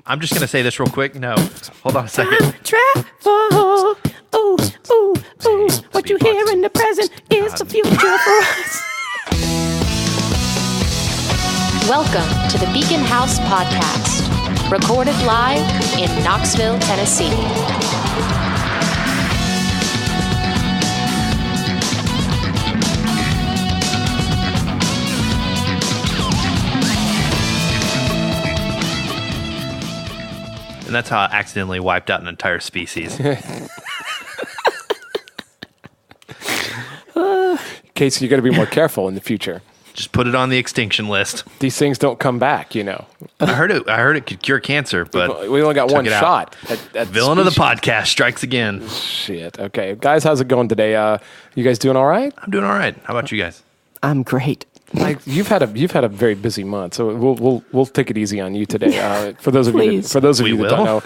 I'm just going to say this real quick. No, hold on a second. Travel. Ooh, ooh, ooh. What you hear in the present is the future for us. Welcome to the Beacon House Podcast, recorded live in Knoxville, Tennessee. And that's how I accidentally wiped out an entire species. Casey, you got to be more careful in the future. Just put it on the extinction list. These things don't come back, you know. I heard it could cure cancer, but we only got one it out. shot. At Villain of the species. podcast strikes again. Shit. Okay, guys, how's it going today? You guys doing all right? I'm doing all right. How about you guys? I'm great. Like you've had a very busy month, so we'll take it easy on you today. For those of you that don't know,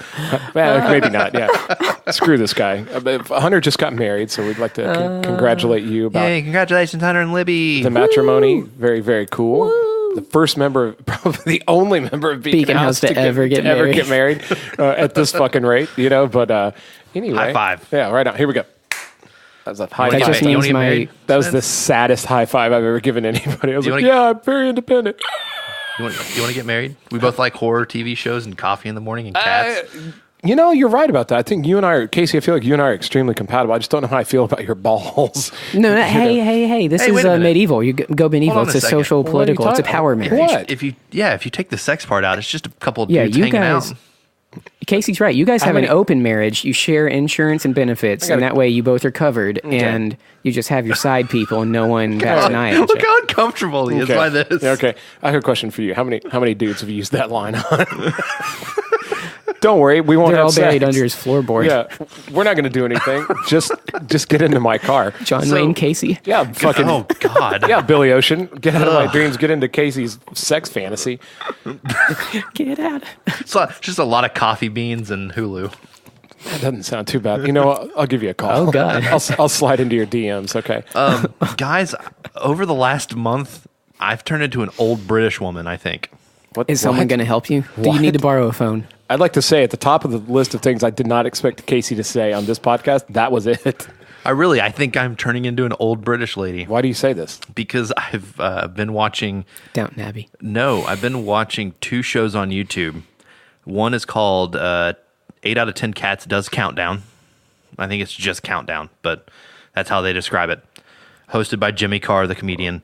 well, maybe not. Yeah, screw this guy. Hunter just got married, so we'd like to congratulate you about Hey, congratulations, Hunter and Libby. the matrimony. Very, very cool. The first member, probably the only member of Beacon House to ever get married at this fucking rate, you know. But anyway, High five. Yeah, right on. Here we go. That was a high That five. just means That was the saddest high five I've ever given anybody. I was like, yeah, I'm very independent. You want to get married? We both like horror TV shows and coffee in the morning and cats. You know, you're right about that. I think you and I are, Casey, I feel like you and I are extremely compatible. I just don't know how I feel about your balls. No, hey. This Hey, is wait a minute. medieval. You go medieval. Hold on It's a a second. social, Well, what are you political. It's a talking- power marriage. What? If you take the sex part out, it's just a couple of Yeah, dudes you hanging guys. out. Casey's right. You guys have mean- an open marriage. You share insurance and benefits, and that way you both are covered, and you just have your side people, and no one bats an eye at Look you. how uncomfortable he is by this. Yeah, okay. I have a question for you. How many dudes have you used that line on? Don't worry, we won't They're have all buried sex. under his floorboard. Yeah, we're not going to do anything. Just get into my car. John Wayne Casey. Yeah, fucking. Oh God. Yeah, Billy Ocean. Get out of my dreams. Get into Casey's sex fantasy. Get out. Just a lot of coffee beans and Hulu. That doesn't sound too bad. You know, I'll give you a call. Oh, God. I'll slide into your DMs. Okay. Guys, over the last month, I've turned into an old British woman, I think. What Is someone what? going to help you? Do you need to borrow a phone? I'd like to say at the top of the list of things I did not expect Casey to say on this podcast, that was it. I think I'm turning into an old British lady Why do you say this? because I've been watching. Downton Abbey. No, I've been watching 2 shows on YouTube. One is called 8 out of 10 Cats Does Countdown. I think it's just Countdown, but that's how they describe it. Hosted by Jimmy Carr, the comedian.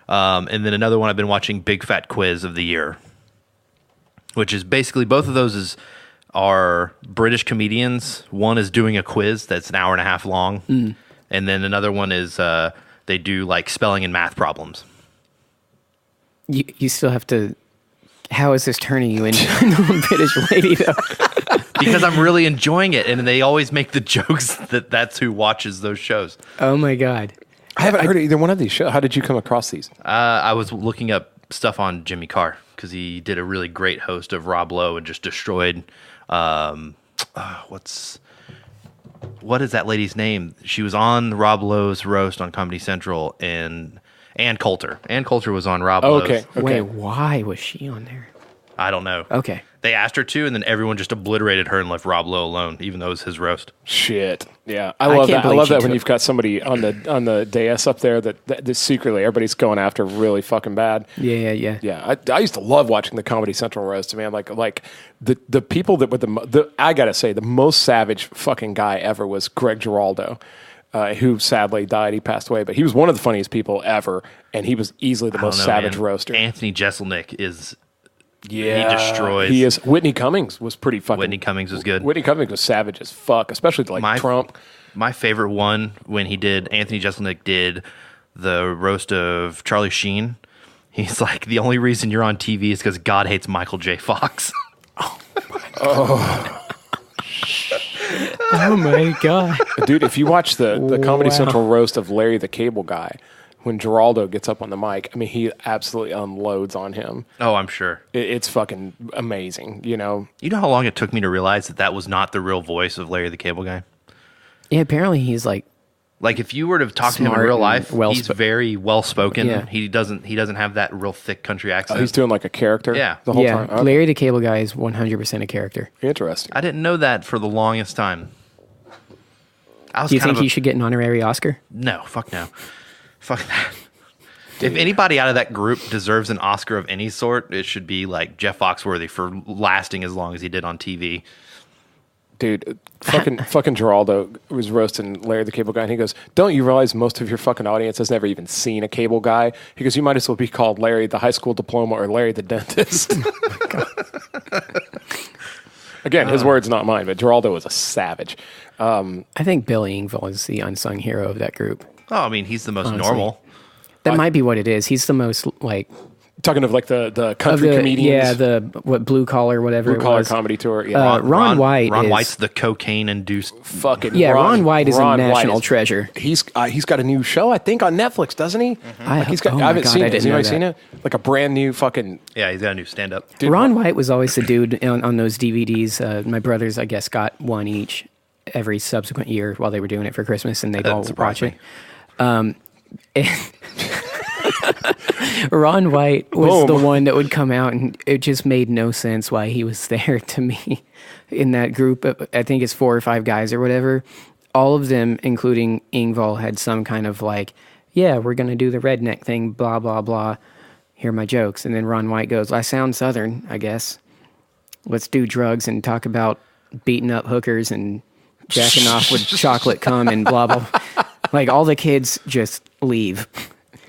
And then another one I've been watching, Big Fat Quiz of the Year, which is basically both of those are British comedians. One is doing a quiz that's an hour and a half long. And then another one is they do like spelling and math problems. You still have to. How is this turning you into an old British lady, though? Because I'm really enjoying it, and they always make the jokes that that's who watches those shows. Oh my God. I haven't heard of either one of these shows. How did you come across these? I was looking up stuff on Jimmy Carr because he did a really great host of Rob Lowe and just destroyed. What is that lady's name? She was on Rob Lowe's roast on Comedy Central, and Ann Coulter. Ann Coulter was on Rob Lowe's. Okay. Wait, why was she on there? I don't know. Okay. They asked her to, and then everyone just obliterated her and left Rob Lowe alone, even though it was his roast. Shit. Yeah. I I love can't that. I believe love she that when took- you've got somebody on the dais up there that secretly everybody's going after really fucking bad. Yeah. Yeah, I used to love watching the Comedy Central roast, man. Like the people that were the I gotta say the most savage fucking guy ever was Greg Giraldo, who sadly died. He passed away, but he was one of the funniest people ever, and he was easily the I don't most know, savage man. roaster. Anthony Jeselnik is. Yeah, he destroys. He is. Whitney Cummings was pretty fucking. Whitney Cummings was good. Whitney Cummings was savage as fuck, especially like Trump. My favorite one when Anthony Jeselnik did the roast of Charlie Sheen. He's like, the only reason you're on TV is because God hates Michael J. Fox. Oh my God. Dude, if you watch the Comedy Wow. Central roast of Larry the Cable Guy, when Giraldo gets up on the mic, I mean, he absolutely unloads on him. Oh, I'm sure. It's fucking amazing, you know? You know how long it took me to realize that was not the real voice of Larry the Cable Guy? Yeah, apparently he's like Like if you were to talk to him in Smart real and life, well he's very well spoken. Yeah. He doesn't have that real thick country accent. He's doing like a character Yeah. the whole Yeah, time. Okay. Larry the Cable Guy is 100% a character. Interesting. I didn't know that for the longest time. I was Do you kind think of he should get an honorary Oscar? No, fuck no. Fuck that. If anybody out of that group deserves an Oscar of any sort, it should be like Jeff Foxworthy for lasting as long as he did on TV. Dude, fucking Geraldo was roasting Larry the Cable Guy, and he goes, "Don't you realize most of your fucking audience has never even seen a cable guy?" He goes, "You might as well be called Larry the high school diploma or Larry the dentist." Again, his words, not mine, but Geraldo was a savage. I think Billy Engvall is the unsung hero of that group. Oh, I mean, he's the most Honestly. normal. That might be what it is. He's the most like Talking of like the of country the comedians, blue collar whatever blue collar it was. comedy tour. Yeah, Ron White Ron is- White's the cocaine-induced. fucking Yeah, Ron White is a Ron White national is- treasure. He's got a new show, I think, on Netflix, doesn't he? I Like he's got. oh my I haven't God, seen I it. Has didn't know anybody seen that. it? Like a brand new fucking. Yeah, he's got a new stand-up. Dude, Ron White was always the dude on those DVDs. My brothers, I guess, got one each every subsequent year while they were doing it for Christmas, and they'd That all doesn't watch surprise it. Ron White was Boom. the one that would come out, and it just made no sense why he was there to me in that group. I think it's 4 or 5 guys or whatever. All of them, including Engvall, had some kind of like, yeah, we're going to do the redneck thing, blah, blah, blah. Here are my jokes. And then Ron White goes, I sound Southern, I guess. Let's do drugs and talk about beating up hookers and jacking off with chocolate cum and blah, blah. Like all the kids just leave.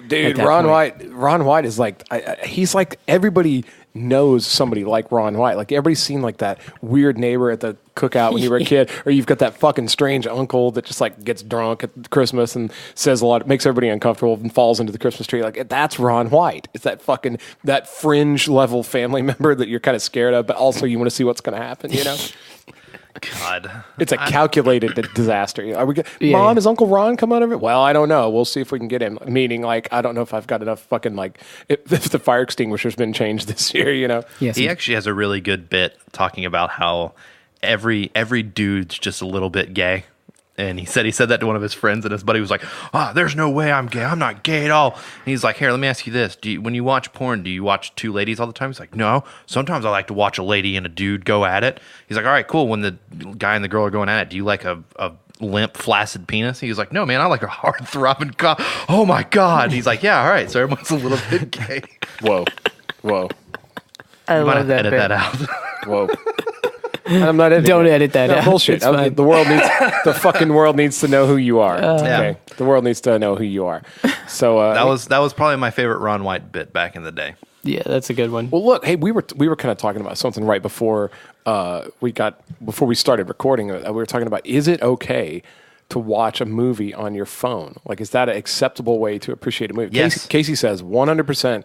Dude, that Ron point. White is like, he's like, everybody knows somebody like Ron White. Like everybody's seen like that weird neighbor at the cookout when you were a kid, or you've got that fucking strange uncle that just like gets drunk at Christmas and says a lot, makes everybody uncomfortable and falls into the Christmas tree. Like that's Ron White. It's that fucking, that fringe level family member that you're kind of scared of, but also you want to see what's going to happen, you know? God. It's a calculated disaster. Are we? Yeah, Mom, yeah. is Uncle Ron come out of it? Well, I don't know. We'll see if we can get him. Meaning, like, I don't know if I've got enough fucking like if the fire extinguisher's been changed this year. You know? Yes. He actually has a really good bit talking about how every dude's just a little bit gay. And he said that to one of his friends, and his buddy was like, there's no way I'm gay. I'm not gay at all. And he's like, here, let me ask you this. When you watch porn, do you watch 2 ladies all the time? He's like, no. Sometimes I like to watch a lady and a dude go at it. He's like, all right, cool. When the guy and the girl are going at it, do you like a limp, flaccid penis? He's like, no, man, I like a hard throbbing cock. Oh, my God. And he's like, yeah, all right. So everyone's a little bit gay. Whoa. I You might love have to that edit bit. that out. Whoa. I'm not editing. Don't it. edit that No, out. bullshit. It's fine. The fucking world needs to know who you are. Yeah. Okay. The world needs to know who you are. So that was probably my favorite Ron White bit back in the day. Yeah, that's a good one. Well, look, hey, we were kind of talking about something right before before we started recording. We were talking about, is it okay to watch a movie on your phone? Like, is that an acceptable way to appreciate a movie? Yes. Casey says 100%.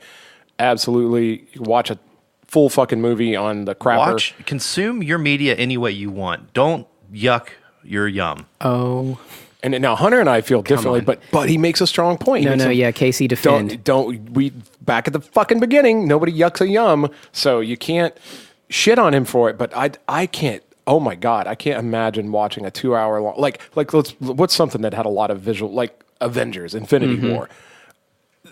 Absolutely, you watch a full fucking movie on the crapper. Consume your media any way you want. Don't yuck your yum. Oh. And now Hunter and I feel differently, on. but he makes a strong point. He makes a- Casey defend. Don't we back at the fucking beginning? Nobody yucks a yum, so you can't shit on him for it. But I can't. Oh my God, I can't imagine watching a 2-hour long what's something that had a lot of visual, like Avengers, Infinity War.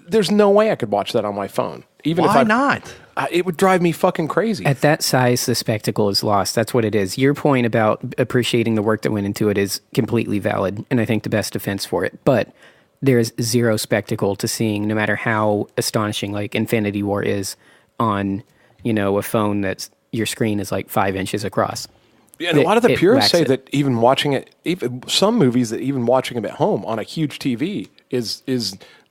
There's no way I could watch that on my phone. Even Why if not? it would drive me fucking crazy. At that size, the spectacle is lost. That's what it is. Your point about appreciating the work that went into it is completely valid, and I think the best defense for it. But there's zero spectacle to seeing, no matter how astonishing, like Infinity War is on, a phone that's your screen is like 5 inches across. Yeah, and a lot of the it purists whacks say it. that even watching it, even some movies that even watching them at home on a huge TV is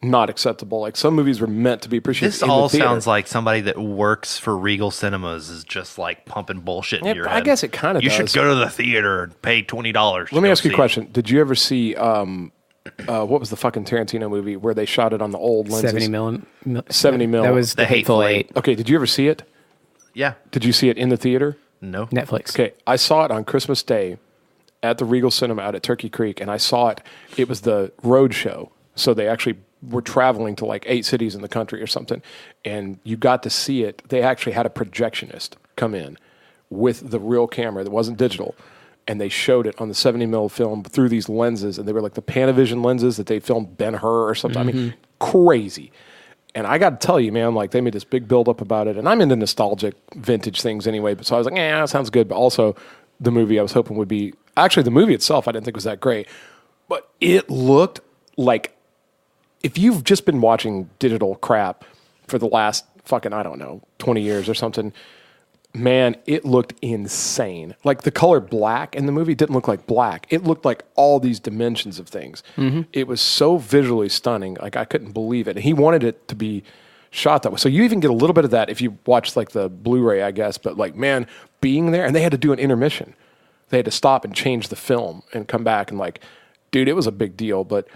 not acceptable. Like some movies were meant to be appreciated. This in the all theater. sounds like somebody that works for Regal Cinemas is just like pumping bullshit Yeah, in your I head. guess it kinda You does. should go to the theater and pay $20. Let me ask you a question. Did you ever see what was the fucking Tarantino movie where they shot it on the old lenses? 70 mil. That was The the Hateful Hateful Eight. Eight. Okay, did you ever see it? Yeah. Did you see it in the theater? No. Netflix. Okay, I saw it on Christmas Day at the Regal Cinema out at Turkey Creek, and I saw it. It was the road show, so they actually were traveling to like 8 cities in the country or something, and you got to see it. They actually had a projectionist come in with the real camera that wasn't digital, and they showed it on the 70mm film through these lenses, and they were like the Panavision lenses that they filmed Ben-Hur or something. I mean, crazy. And I got to tell you, man, like they made this big build up about it, and I'm into nostalgic vintage things anyway. But so I was like, that sounds good. But also, the movie I was hoping would be actually the movie itself. I didn't think was that great, but it looked like if you've just been watching digital crap for the last fucking 20 years or something. Man, it looked insane. Like the color black in the movie didn't look like black. It looked like all these dimensions of things. It was so visually stunning. Like I couldn't believe it. And he wanted it to be shot that way. So you even get a little bit of that if you watch like the Blu-ray, I guess. But like, man, being there, and they had to do an intermission. They had to stop and change the film and come back and like, dude, it was a big deal. But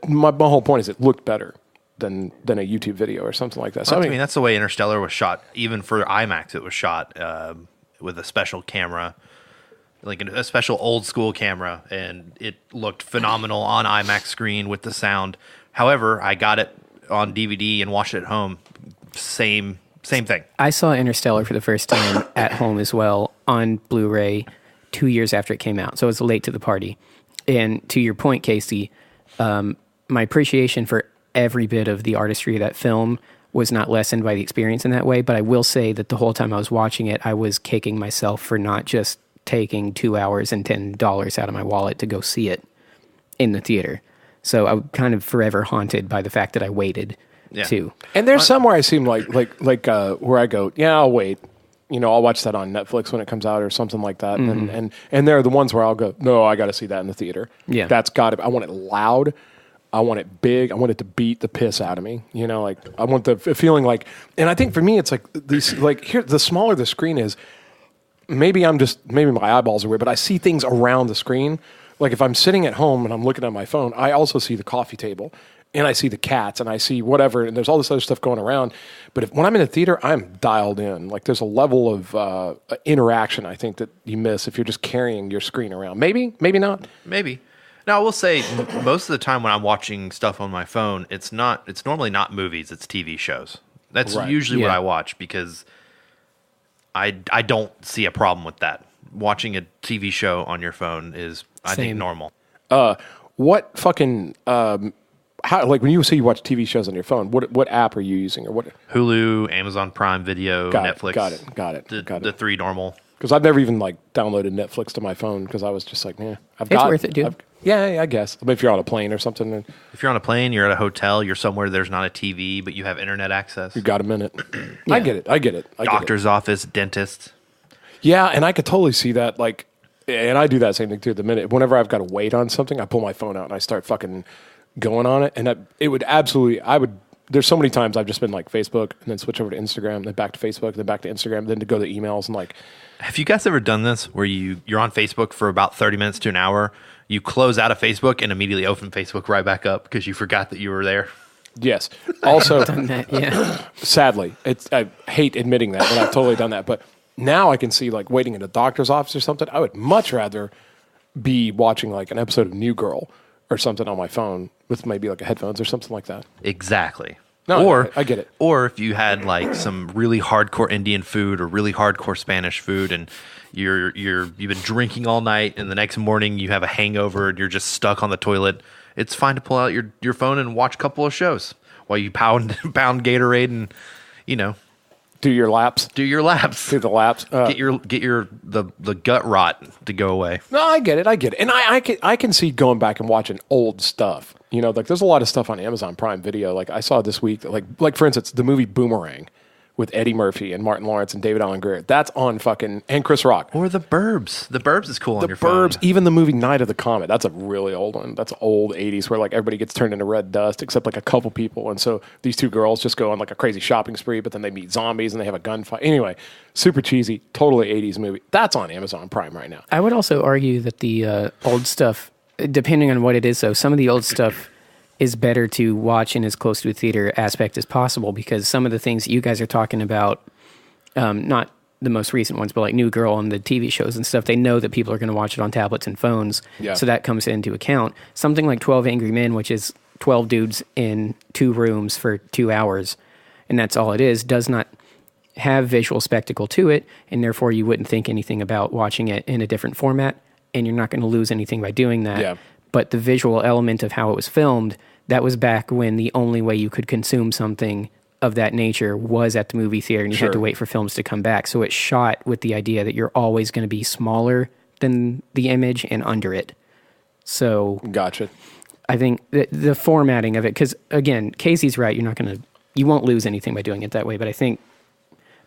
my whole point is it looked better than a YouTube video or something like that. So I mean, that's the way Interstellar was shot. Even for IMAX, it was shot with a special camera, like a special old school camera, and it looked phenomenal on IMAX screen with the sound. However, I got it on DVD and watched it at home. Same thing. I saw Interstellar for the first time at home as well on Blu-ray 2 years after it came out. So I was late to the party. And to your point, Casey, my appreciation for every bit of the artistry of that film was not lessened by the experience in that way. But I will say that the whole time I was watching it, I was kicking myself for not just taking 2 hours and $10 out of my wallet to go see it in the theater. So I'm kind of forever haunted by the fact that I waited too. And there's somewhere I seem like where I go, I'll wait. I'll watch that on Netflix when it comes out or something like that. And there are the ones where I'll go, no, I got to see that in the theater. Yeah. That's got to, I want it loud. I want it big. I want it to beat the piss out of me. Like I want the feeling like, and I think for me, it's like these, like here, the smaller the screen is, maybe my eyeballs are weird, but I see things around the screen. Like if I'm sitting at home and I'm looking at my phone, I also see the coffee table and I see the cats and I see whatever, and there's all this other stuff going around. But when I'm in a theater, I'm dialed in. Like there's a level of interaction I think that you miss if you're just carrying your screen around. Maybe not. Maybe. Now, I will say, most of the time when I'm watching stuff on my phone, it's normally not movies, it's TV shows. That's usually what I watch because I don't see a problem with that. Watching a TV show on your phone is, I think, normal. What fucking, how, like when you say you watch TV shows on your phone, what app are you using or what? Hulu, Amazon Prime Video, Netflix. Got it. The three normal. Because I've never even like downloaded Netflix to my phone because I was just like, it's worth it, dude. I guess. I mean, if you're on a plane or something. If you're on a plane, you're at a hotel, you're somewhere there's not a TV, but you have internet access. You got a minute. I get it. Doctor's office, dentist. Yeah, and I could totally see that. Like, and I do that same thing too. The minute, whenever I've got to wait on something, I pull my phone out and I start fucking going on it. And it would absolutely, there's so many times I've just been like Facebook and then switch over to Instagram, then back to Facebook, then back to Instagram, then to go to emails and like. Have you guys ever done this where you're on Facebook for about 30 minutes to an hour, you close out of Facebook and immediately open Facebook right back up because you forgot that you were there? Yes. Also, Done that, yeah. sadly, I hate admitting that, but I've totally done that. But now I can see like waiting in a doctor's office or something. I would much rather be watching like an episode of New Girl or something on my phone with maybe like a headphones or something like that. Exactly. No, or I get it. Or if you had like some really hardcore Indian food or really hardcore Spanish food, and you've been drinking all night, and the next morning you have a hangover and you're just stuck on the toilet, it's fine to pull out your phone and watch a couple of shows while you pound Gatorade and do your laps. Do the laps. Get the gut rot to go away. No, I get it. And I can see going back and watching old stuff. Like there's a lot of stuff on Amazon Prime Video. Like I saw this week that like for instance, the movie Boomerang with Eddie Murphy and Martin Lawrence and David Alan Grier. That's on fucking, and Chris Rock. Or The Burbs. The Burbs is cool on your phone. The Burbs, even the movie Night of the Comet. That's a really old one. That's old 80s where like everybody gets turned into red dust except like a couple people. And so these two girls just go on like a crazy shopping spree, but then they meet zombies and they have a gunfight. Anyway, super cheesy, totally 80s movie. That's on Amazon Prime right now. I would also argue that the old stuff, depending on what it is, though, some of the old stuff is better to watch in as close to a theater aspect as possible because some of the things that you guys are talking about, not the most recent ones, but like New Girl and the TV shows and stuff, they know that people are going to watch it on tablets and phones. Yeah. So that comes into account. Something like 12 Angry Men, which is 12 dudes in 2 rooms for 2 hours, and that's all it is, does not have visual spectacle to it, and therefore you wouldn't think anything about watching it in a different format. and you're not going to lose anything by doing that. Yeah. But the visual element of how it was filmed, that was back when the only way you could consume something of that nature was at the movie theater, and you had to wait for films to come back. So it's shot with the idea that you're always going to be smaller than the image and under it. So Gotcha. I think the formatting of it, because again, Casey's right. You won't lose anything by doing it that way. But I think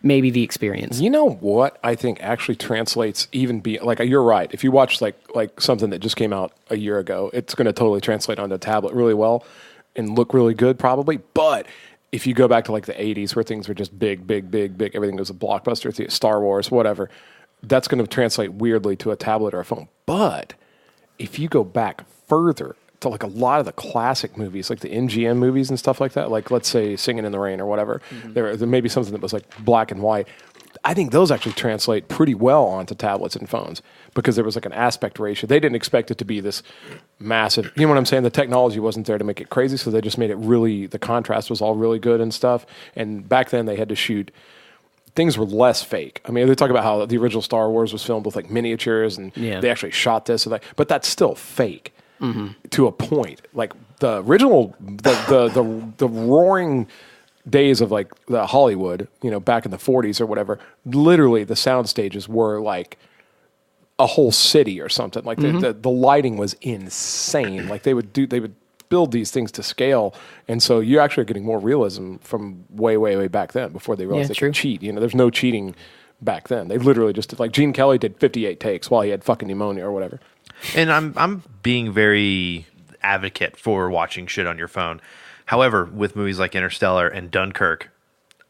maybe the experience. You know what I think actually translates like you're right. If you watch like something that just came out a year ago, it's going to totally translate onto a tablet really well and look really good probably. But if you go back to like the 80s where things were just big, everything was a blockbuster, Star Wars, whatever, that's going to translate weirdly to a tablet or a phone. But if you go back further to like a lot of the classic movies, like the MGM movies and stuff like that, like let's say Singing in the Rain or whatever, there may be something that was like black and white. I think those actually translate pretty well onto tablets and phones because there was like an aspect ratio. They didn't expect it to be this massive, you know what I'm saying? The technology wasn't there to make it crazy, so they just made it really, the contrast was all really good and stuff. And back then they had to shoot, things were less fake. I mean, they talk about how the original Star Wars was filmed with like miniatures and they actually shot this, but that's still fake. To a point. Like the original, the roaring days of like the Hollywood, back in the 40s or whatever, literally the sound stages were like a whole city or something. Like the lighting was insane. Like they would build these things to scale, and so you're actually getting more realism from way back then before they realized they could cheat. There's no cheating back then. They literally just did, like Gene Kelly did 58 takes while he had fucking pneumonia or whatever. And I'm being very advocate for watching shit on your phone. However, with movies like Interstellar and Dunkirk,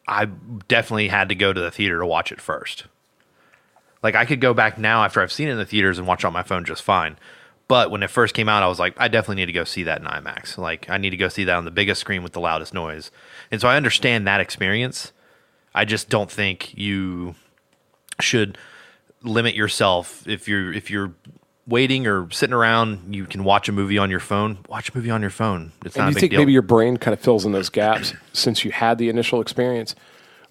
I definitely had to go to the theater to watch it first. Like I could go back now after I've seen it in the theaters and watch it on my phone just fine. But when it first came out, I was like, I definitely need to go see that in IMAX. Like I need to go see that on the biggest screen with the loudest noise. And so I understand that experience. I just don't think you should limit yourself if you're waiting or sitting around, you can watch a movie on your phone. Watch a movie on your phone. It's not a big deal. Do you think maybe your brain kind of fills in those gaps since you had the initial experience?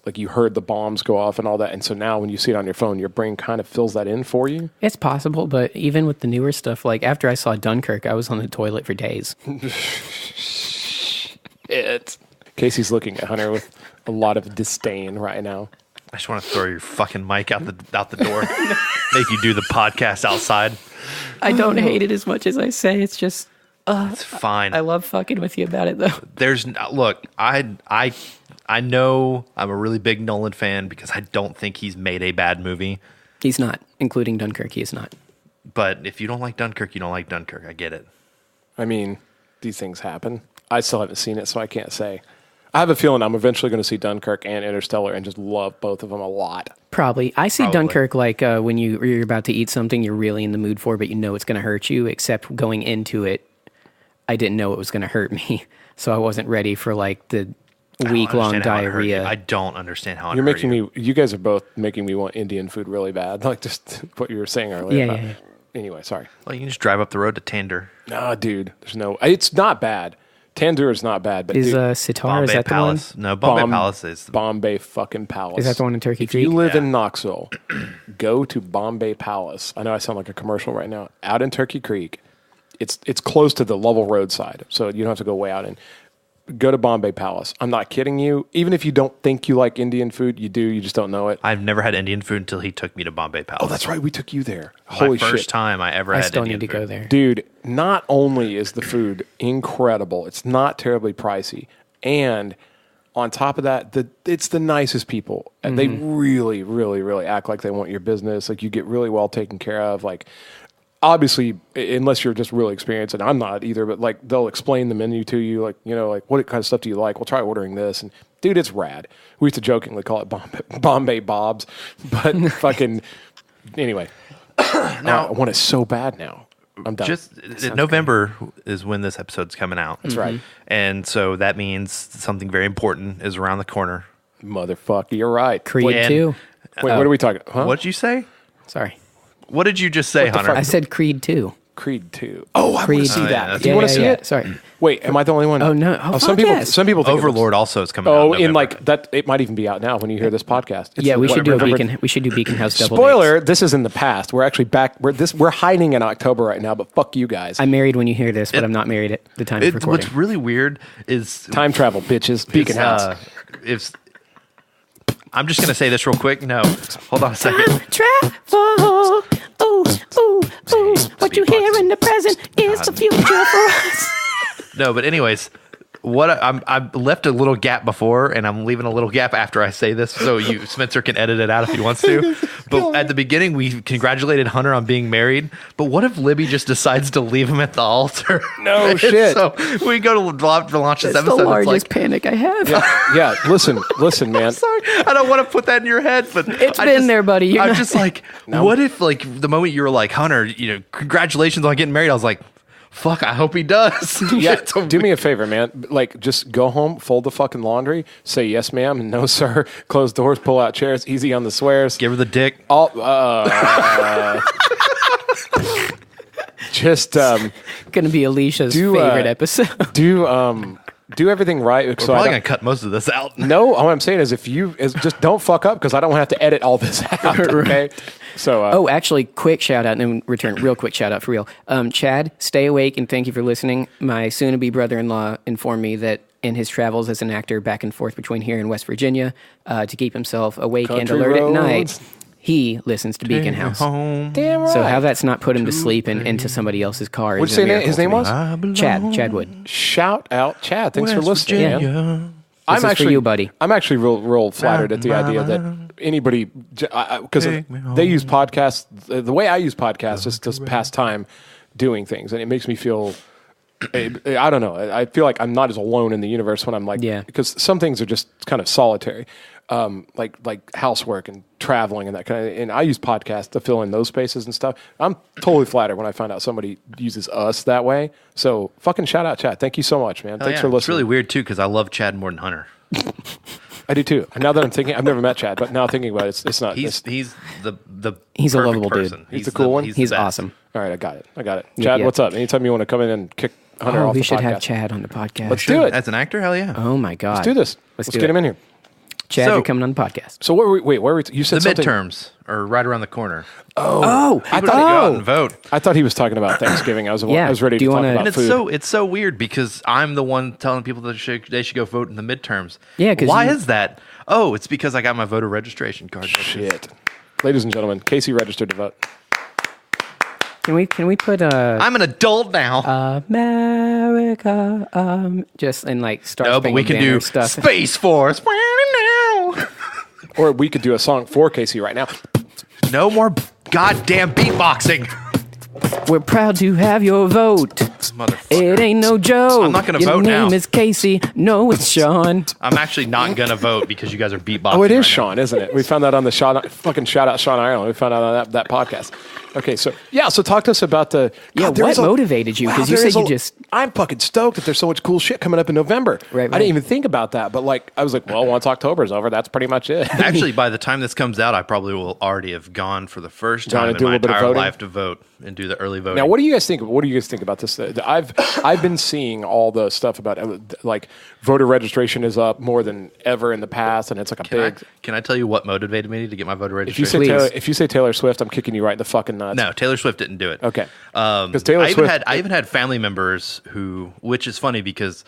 Like you heard the bombs go off and all that, and so now when you see it on your phone, your brain kind of fills that in for you? It's possible, but even with the newer stuff, like after I saw Dunkirk, I was on the toilet for days. Casey's looking at Hunter with a lot of disdain right now. I just want to throw your fucking mic out the door. Make you do the podcast outside. I don't hate it as much as I say. It's just it's fine. I love fucking with you about it though. Look, I know I'm a really big Nolan fan because I don't think he's made a bad movie. He's not, including Dunkirk. He is not. But if you don't like Dunkirk, you don't like Dunkirk. I get it. I mean, these things happen. I still haven't seen it, so I can't say. I have a feeling I'm eventually going to see Dunkirk and Interstellar and just love both of them a lot. Probably. I see Dunkirk like when you're about to eat something you're really in the mood for, but you know it's going to hurt you, except going into it, I didn't know it was going to hurt me. So I wasn't ready for like the week-long diarrhea. I don't understand how it You're hurt making me. You guys are both making me want Indian food really bad. Like just what you were saying earlier. Yeah. Anyway, sorry. Well, you can just drive up the road to Tandur. Nah, dude. There's no. It's not bad. Tandur is not bad, but is Sitar, Bombay is that Palace. the one? No, Bombay Palace is Bombay fucking Palace. Is that the one in Turkey If Creek? you live in Knoxville, go to Bombay Palace. I know I sound like a commercial right now. Out in Turkey Creek, it's close to the Lovell roadside, so you don't have to go way out in. Go to Bombay Palace. I'm not kidding you. Even if you don't think you like Indian food, you do. You just don't know it. I've never had Indian food until he took me to Bombay Palace. Oh, that's right. We took you there. My first time I ever I had still Indian need to food. go there. Dude, not only is the food incredible, it's not terribly pricey, and on top of that, it's the nicest people. And they really, really, really act like they want your business. Like you get really well taken care of. Like obviously, unless you're just really experienced, and I'm not either, but like they'll explain the menu to you, like, like what kind of stuff do you like? We'll try ordering this. And dude, it's rad. We used to jokingly call it Bombay Bob's, but fucking anyway. Now I want it so bad now. I'm done. Just November is when this episode's coming out. That's right. And so that means something very important is around the corner. Motherfucker, you're right. Creed 2. Wait, what are we talking? Huh? What'd you say? Sorry. What did you just say, Hunter? I said Creed 2. Creed 2. Oh, I want to Creed. see yeah, that. that's Do you want to see it? Sorry. Wait, am I the only one? Oh, no. Oh, some fuck people. yes. Some people think Overlord also is coming out. Oh, in in November. like that. It might even be out now when you hear this podcast. It's Yeah, we should do a November- Beacon. We should do Beacon House double Spoiler: dates. this is in the past. We're actually back. We're hiding in October right now, but fuck you guys. I'm married when you hear this, but I'm not married at the time of recording. What's really weird is Time travel, bitches. Beacon House. If I'm just gonna say this real quick. No, hold on a second. Travel. Ooh, ooh, ooh. What you hear in the present is the future for us. No, but anyways, I left a little gap before, and I'm leaving a little gap after I say this, so Spencer can edit it out if he wants to. But at the beginning, we congratulated Hunter on being married. But what if Libby just decides to leave him at the altar? No And shit. So we go to launch this That's the episode. It's largest like, panic I have. Yeah, listen, man. sorry, I don't want to put that in your head, but It's been there, buddy. You're I'm not- just like, what if like the moment you were like, Hunter, congratulations on getting married? I was like, fuck, I hope he does. Yeah, do me a favor, man. Like, just go home, fold the fucking laundry, say yes, ma'am, and no, sir. Close doors, pull out chairs, easy on the swears. Give her the dick. All, just Going to be Alicia's Do, favorite episode. do everything right. We're So probably I gonna don't, cut most of this out. no, all I'm saying is just don't fuck up because I don't have to edit all this out. Okay, so Oh, actually, quick shout out and then return. Real quick shout out for real. Chad, stay awake and thank you for listening. My soon-to-be brother-in-law informed me that in his travels as an actor back and forth between here and West Virginia, to keep himself awake and Country alert roads. at night, he listens to Beacon House. Home. damn right. So how that's not put him to sleep and into somebody else's car What'd is you a say miracle his to name me. was? Chad Wood. Shout out, Chad. Thanks for listening. Virginia. Man. This is for you, buddy. I'm actually real flattered at the idea that anybody, because they use podcasts. The way I use podcasts is just pass time doing things, and it makes me feel. I don't know. I feel like I'm not as alone in the universe when I'm like, Yeah. because some things are just kind of solitary, like housework and traveling and that kind of. And I use podcasts to fill in those spaces and stuff. I'm totally flattered when I find out somebody uses us that way. So fucking shout out, Chad. Thank you so much, man. Oh, Thanks yeah. for listening. It's really weird too because I love Chad more than Hunter. I do too. And now that I'm thinking, I've never met Chad, but now thinking about it, it's not. He's it's- the He's a perfect lovable dude. person. He's the cool one? the He's best. awesome. all right. I got it. Yep, Chad, yep. what's up? Anytime you want to come in and kick Hunter Oh, off we the should podcast, have Chad on the podcast. Let's do it. As an actor, hell yeah. Oh my God. Let's do this. Let's Let's do get it. him in here. Chad, So- you're coming on the podcast. So where were we? You said The something. midterms are right around the corner. Oh, People should go out and vote. I thought he was talking about Thanksgiving. I was Yeah. ready Do to you talk wanna- about And it's food. it's so weird because I'm the one telling people that they should go vote in the midterms. Yeah, 'cause why you- is that? Oh, it's because I got my voter registration card. Shit. Ladies and gentlemen, Casey registered to vote. Can we put I'm an adult now. America just in like Star No, but we Spangled can Banner do stuff. Space Force. Or we could do a song for Casey right now. No more goddamn beatboxing. We're proud to have your vote. Motherfucker. It ain't no joke. I'm not gonna Your vote name now. is Casey. No, it's Sean. I'm actually not going to vote because you guys are beatboxing. Oh, it is right Sean, isn't it? We found that on the fucking shout out Sean Ireland. We found out on that podcast. Okay, so talk to us about the Yeah, what motivated you? 'Cause you there said is you just- I'm fucking stoked that there's so much cool shit coming up in November. Right, I right. didn't even think about that, but like I was like, well, once October's over, that's pretty much it. now. Actually, by the time this comes out, I probably will already have gone for the first Gone time and in do a my little bit of entire voting? life to vote and do the early voting. Now, what do you guys think? What do you guys think about this? I've been seeing all the stuff about like voter registration is up more than ever in the past, and it's like a big. Can I tell you what motivated me to get my voter If you registration? say Taylor Swift, I'm kicking you right in the fucking nuts. No, Taylor Swift didn't do it. Okay. Because Because Taylor Swift. I even had family members which is funny because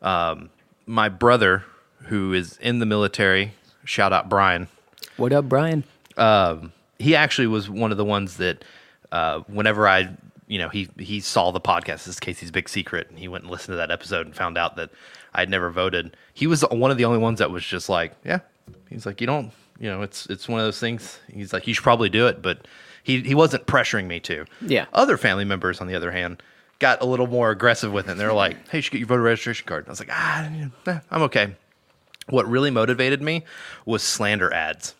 my brother, who is in the military, shout out Brian, What up, Brian? he actually was one of the ones that whenever he saw the podcast, this is Casey's Big Secret, and he went and listened to that episode and found out that I'd never voted. He was one of the only ones that was just like, yeah. He's like, it's one of those things. He's like, you should probably do it, but he wasn't pressuring me to. Yeah. Other family members, on the other hand, got a little more aggressive with it. And they're like, hey, you should get your voter registration card. And I was like, I'm okay. What really motivated me was slander ads.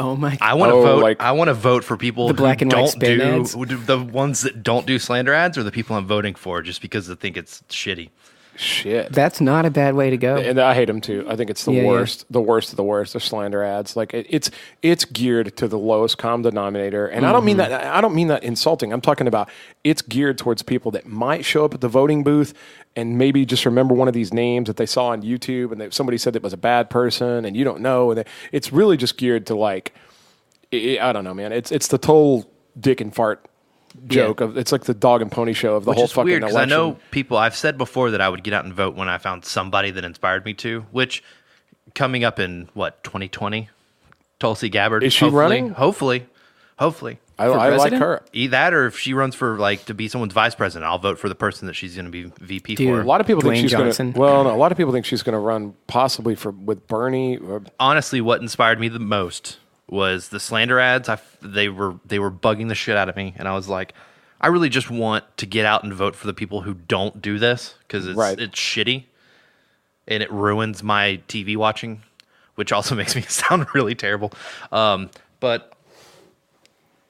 Oh my! I want to vote. like- I want to vote for people The black who and white don't spin ads? who do the ones that don't do slander ads, or the people I'm voting for just because they think it's shitty. shit. That's not a bad way to go. And I hate them too. I think it's the Yeah, worst, the worst of the worst. The slander ads, like it's geared to the lowest common denominator. And I don't mean that. I don't mean that insulting. I'm talking about it's geared towards people that might show up at the voting booth and maybe just remember one of these names that they saw on YouTube, and somebody said it was a bad person, and you don't know. And it's really just geared to like, I don't know, man. It's the total dick and fart joke of it's like the dog and pony show of the Which whole is fucking weird because election. I know people. I've said before that I would get out and vote when I found somebody that inspired me to. Which coming up in 2020, Tulsi Gabbard Is she running? Hopefully. I like president? her. Either that, or if she runs for to be someone's vice president, I'll vote for the person that she's going to be VP Dude. for. A lot of people think Dwayne she's going Johnson. to. Well, no, a lot of people think she's going to run possibly with Bernie. Honestly, what inspired me the most was the slander ads. They were bugging the shit out of me, and I was like, I really just want to get out and vote for the people who don't do this because it's shitty and it ruins my TV watching, which also makes me sound really terrible. But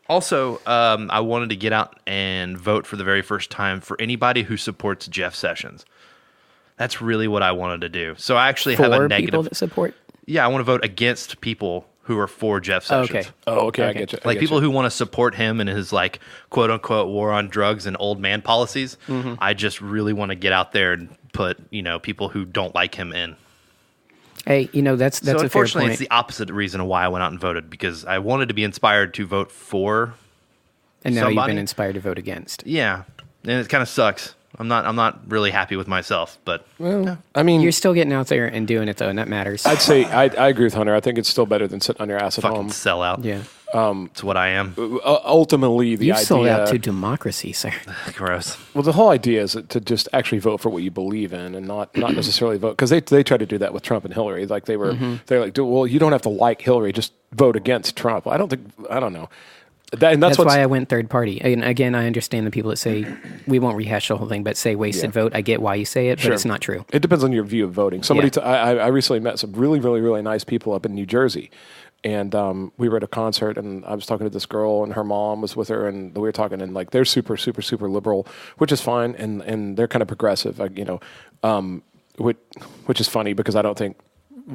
also, I wanted to get out and vote for the very first time for anybody who supports Jeff Sessions. That's really what I wanted to do. So I actually have a For negative. people that support. Yeah, I want to vote against people who are for Jeff Sessions. Okay. Oh, okay, I get you. Like people who want to support him and his quote unquote war on drugs and old man policies. I just really want to get out there and put people who don't like him in. Hey, that's So a fair unfortunately, point. it's the opposite reason of why I went out and voted because I wanted to be inspired to vote for. And now you've somebody. been inspired to vote against. Yeah, and it kind of sucks. I'm not really happy with myself, but Well, I mean, You're still getting out there and doing it, though, and that matters. I'd say I agree with Hunter. I think it's still better than sitting on your ass at fucking home. sell out. Yeah. It's what I am. Ultimately, the You idea. sold out to democracy, sir. Gross. Well, the whole idea is to just actually vote for what you believe in, and not necessarily vote because they tried to do that with Trump and Hillary. Like they're like, well, you don't have to like Hillary, just vote against Trump. I don't know. That's why I went third party. And again, I understand the people that say we won't rehash the whole thing, but say wasted vote. I get why you say it, but it's not true. It depends on your view of voting. Somebody, Yeah. I recently met some really, really, really nice people up in New Jersey, and we were at a concert, and I was talking to this girl, and her mom was with her, and we were talking, and they're super, super, super liberal, which is fine, and they're kind of progressive, which is funny because I don't think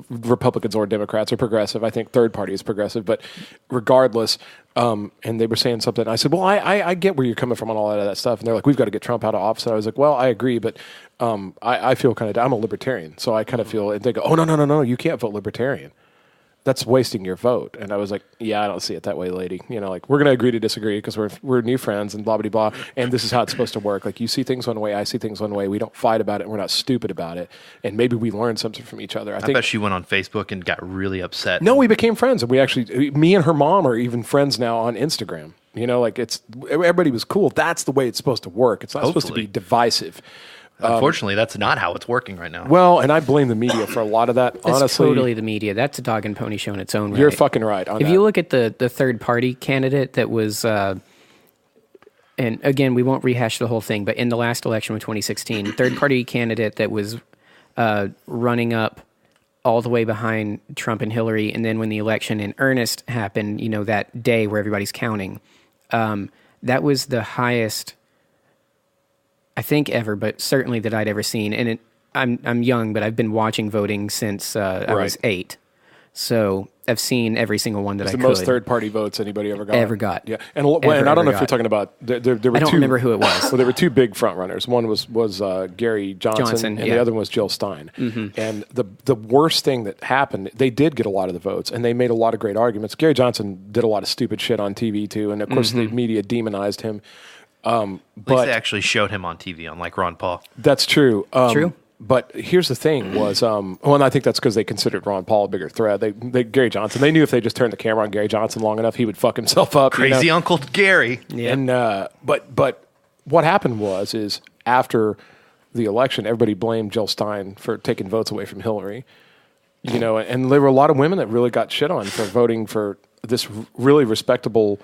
Republicans or Democrats are progressive. I think third party is progressive, but regardless, and they were saying something. I said, well, I get where you're coming from on all of that stuff. And they're like, we've got to get Trump out of office. And I was like, well, I agree, but I feel kind of, I'm a libertarian. So I kind of feel, and they go, oh, no, you can't vote libertarian. That's wasting your vote. And I was like, yeah, I don't see it that way, lady. We're going to agree to disagree because we're new friends and blah, blah, blah. And this is how it's supposed to work. Like you see things one way, I see things one way. We don't fight about it. And we're not stupid about it. And maybe we learn something from each other. I think bet she went on Facebook and got really upset. No, we became friends. And we actually, me and her mom are even friends now on Instagram. Everybody was cool. That's the way it's supposed to work. It's not supposed to be Hopefully. divisive. Unfortunately, that's not how it's working right now. Well, and I blame the media for a lot of that. That's Honestly, totally the media. That's a dog and pony show in its own right. you're fucking right on If that. you look at the third party candidate that was, and again, we won't rehash the whole thing, but in the last election of 2016, third party candidate that was running up all the way behind Trump and Hillary, and then when the election in earnest happened, that day where everybody's counting, that was the highest, I think, ever, but certainly that I'd ever seen. And I'm young, but I've been watching voting since I was 8. So I've seen every single one that it's I the could. most third party votes anybody ever got. Ever got. Yeah, and I don't know if you're talking about. There were I don't two, remember who it was. Well, there were two big front runners. One was Gary Johnson, and yeah. the other one was Jill Stein. And the worst thing that happened, they did get a lot of the votes, and they made a lot of great arguments. Gary Johnson did a lot of stupid shit on TV too, and of course the media demonized him. At least But they actually showed him on TV, unlike Ron Paul. that's true. True. But here's the thing: was and I think that's because they considered Ron Paul a bigger threat. They Gary Johnson. They knew if they just turned the camera on Gary Johnson long enough, he would fuck himself up. Crazy Uncle Gary. Yeah. And but what happened is after the election, everybody blamed Jill Stein for taking votes away from Hillary. And there were a lot of women that really got shit on for voting for this really respectable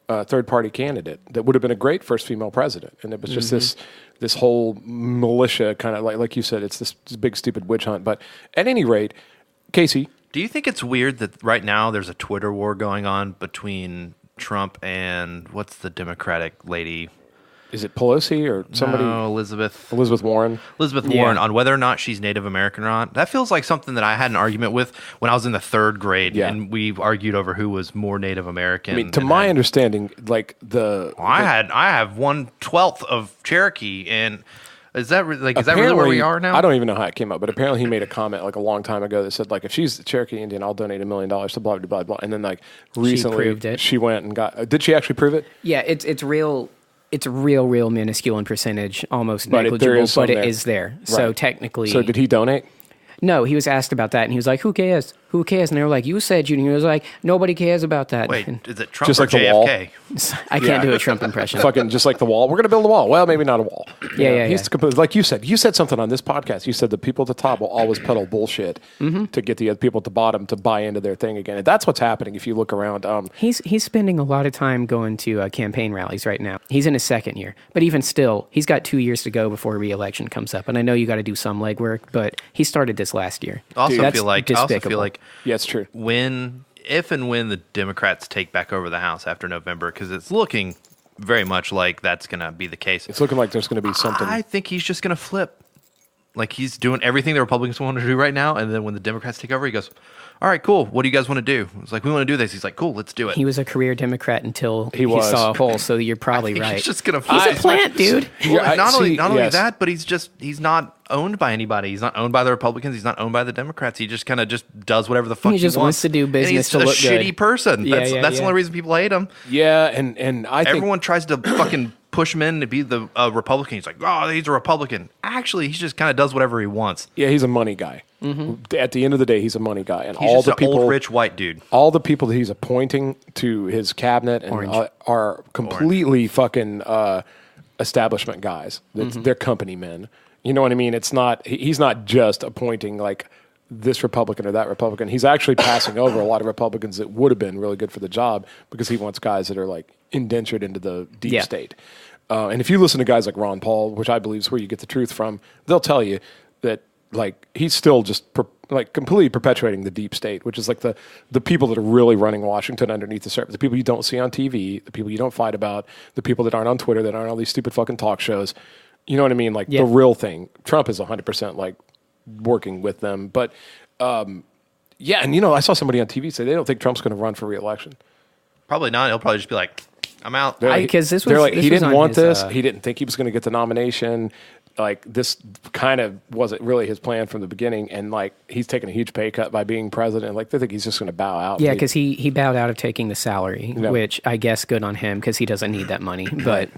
third-party candidate that would have been a great first female president. And it was just this whole militia kind of like you said, it's this big stupid witch hunt. But at any rate, Casey, Do you think it's weird that right now there's a Twitter war going on between Trump and what's the Democratic lady? Is it Pelosi or somebody? No, Elizabeth Warren. Warren, on whether or not she's Native American or not. That feels like something that I had an argument with when I was in the 3rd grade, Yeah. and we argued over who was more Native American. I mean, to my understanding, like I have 1/12 of Cherokee, and is that really where we are now? I don't even know how it came up, but apparently he made a comment like a long time ago that said like, if she's Cherokee Indian, I'll donate $1 million to blah blah blah blah. And then like recently, proved it. she went and got. Did she actually prove it? Yeah, it's real. It's real minuscule in percentage, almost But there negligible, is some but it there. is there. So Right. technically, So did he donate? no, he was asked about that, and he was like, "Who cares? Who cares?" And they were like, "You said you." And he was like, "Nobody cares about that." Wait, And is it Trump Just or like the wall? JFK? I can't do a Trump impression. Fucking just like the wall. We're going to build a wall. Well, maybe not a wall. Yeah. He's like you said. You said something on this podcast. You said the people at the top will always peddle bullshit to get the other people at the bottom to buy into their thing again. And that's what's happening if you look around. He's spending a lot of time going to campaign rallies right now. He's in his 2nd year, but even still, he's got 2 years to go before re-election comes up. And I know you got to do some legwork, but he started this last year. I also That's feel like despicable. Yeah, it's true. if and when the Democrats take back over the House after November, because it's looking very much like that's going to be the case. It's looking like there's going to be something. I think he's just going to flip. Like he's doing everything the Republicans want to do right now, and then when the Democrats take over, he goes, "All right, cool. What do you guys want to do?" It's like, "We want to do this." He's like, "Cool, let's do it." He was a career Democrat until he was. saw a hole, so you're probably I think right. He's just going to He's flip. a plant, dude. Yeah, I not see, only yes. that, but he's not owned by anybody. He's not owned by the Republicans. He's not owned by the Democrats. He just kind of does whatever the fuck He just wants to do And business he's to a look shitty good. person. Yeah, That's yeah, the yeah. only reason people hate him. Yeah, and I think Everyone tries to fucking push him in to be the Republican. He's like, "Oh, he's a Republican." Actually, he just kind of does whatever he wants. yeah, he's a money guy. At the end of the day, he's a money guy, and He's all just the an people, old rich white dude. all the people that he's appointing to his cabinet and Orange. are completely fucking establishment guys. They're company men. You know what I mean? It's not. He's not just appointing like this Republican or that Republican. He's actually passing over a lot of Republicans that would have been really good for the job because he wants guys that are like indentured into the deep Yeah. state. And if you listen to guys like Ron Paul, which I believe is where you get the truth from, they'll tell you that like he's still just like completely perpetuating the deep state, which is like the people that are really running Washington underneath the surface, the people you don't see on TV, the people you don't fight about, the people that aren't on Twitter, that aren't on these stupid fucking talk shows. You know what I mean? Like Yeah. the real thing. Trump is 100% like working with them, but yeah, and you know, I saw somebody on TV say they don't think Trump's going to run for re-election. Probably not. He'll probably just be like, "I'm out." They're like, 'cause this they're was- like this he was didn't on want his, this. He didn't think he was going to get the nomination. Like this kind of wasn't really his plan from the beginning, and like he's taking a huge pay cut by being president. Like they think he's just going to bow out. Yeah, because he bowed out of taking the salary, Yeah. which I guess good on him because he doesn't need that money. But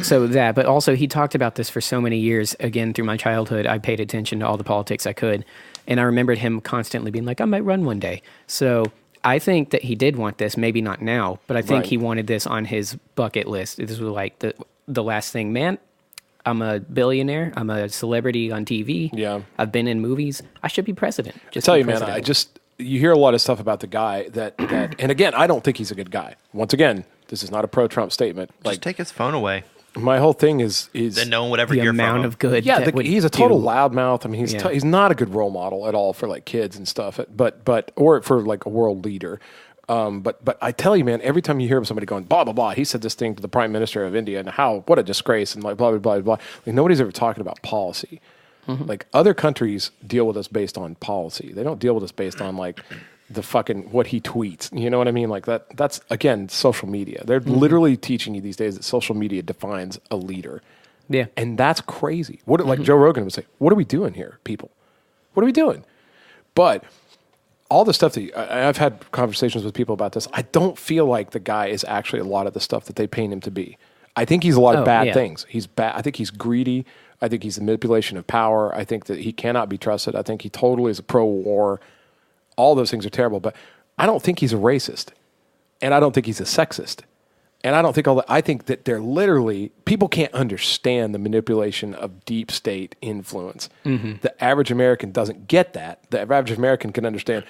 so that, but also he talked about this for so many years. Again, through my childhood, I paid attention to all the politics I could, and I remembered him constantly being like, "I might run one day." So I think that he did want this. Maybe not now, but I think Right. he wanted this on his bucket list. This was like the last thing, man. I'm a billionaire. I'm a celebrity on TV. Yeah. I've been in movies. I should be president. Just tell be you, man, president. you hear a lot of stuff about the guy that, and again, I don't think he's a good guy. Once again, this is not a pro-Trump statement. Just Like take his phone away. my whole thing is Then no one would ever the hear amount from him. of good. yeah, that would he's a total do. loudmouth. I mean, he's Yeah. he's not a good role model at all for like kids and stuff. But or for like a world leader. But I tell you, man, every time you hear of somebody going blah blah blah, he said this thing to the Prime Minister of India, and what a disgrace, and like blah blah blah blah. Like nobody's ever talking about policy. Like other countries deal with us based on policy. They don't deal with us based on like the fucking what he tweets. You know what I mean? Like that's again social media. They're literally teaching you these days that social media defines a leader. Yeah. And that's crazy. Like Joe Rogan would say, what are we doing here, people? What are we doing? But all the stuff that I've had conversations with people about this, I don't feel like the guy is actually a lot of the stuff that they paint him to be. I think he's a lot of bad yeah. things. He's bad. I think he's greedy. I think he's a manipulation of power. I think that he cannot be trusted. I think he totally is a pro-war. All those things are terrible. But I don't think he's a racist. And I don't think he's a sexist. And I don't think I think that they're literally, people can't understand the manipulation of deep state influence. The average American doesn't get that. The average American can understand,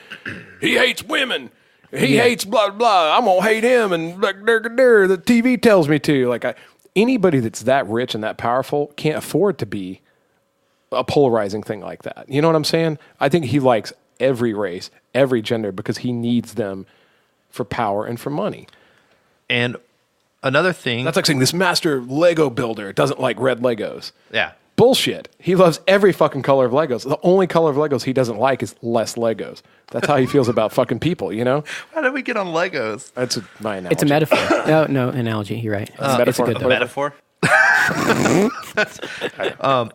he hates women. He hates blah, blah. I'm going to hate him. And like, the TV tells me to. Like anybody that's that rich and that powerful can't afford to be a polarizing thing like that. You know what I'm saying? I think he likes every race, every gender, because he needs them for power and for money. And Another thing. That's like saying this master Lego builder doesn't like red Legos. Yeah. Bullshit. He loves every fucking color of Legos. The only color of Legos he doesn't like is less Legos. That's how he feels about fucking people, you know? How did we get on Legos? That's my analogy. It's a metaphor. No, analogy. You're right. It's a good A one. metaphor?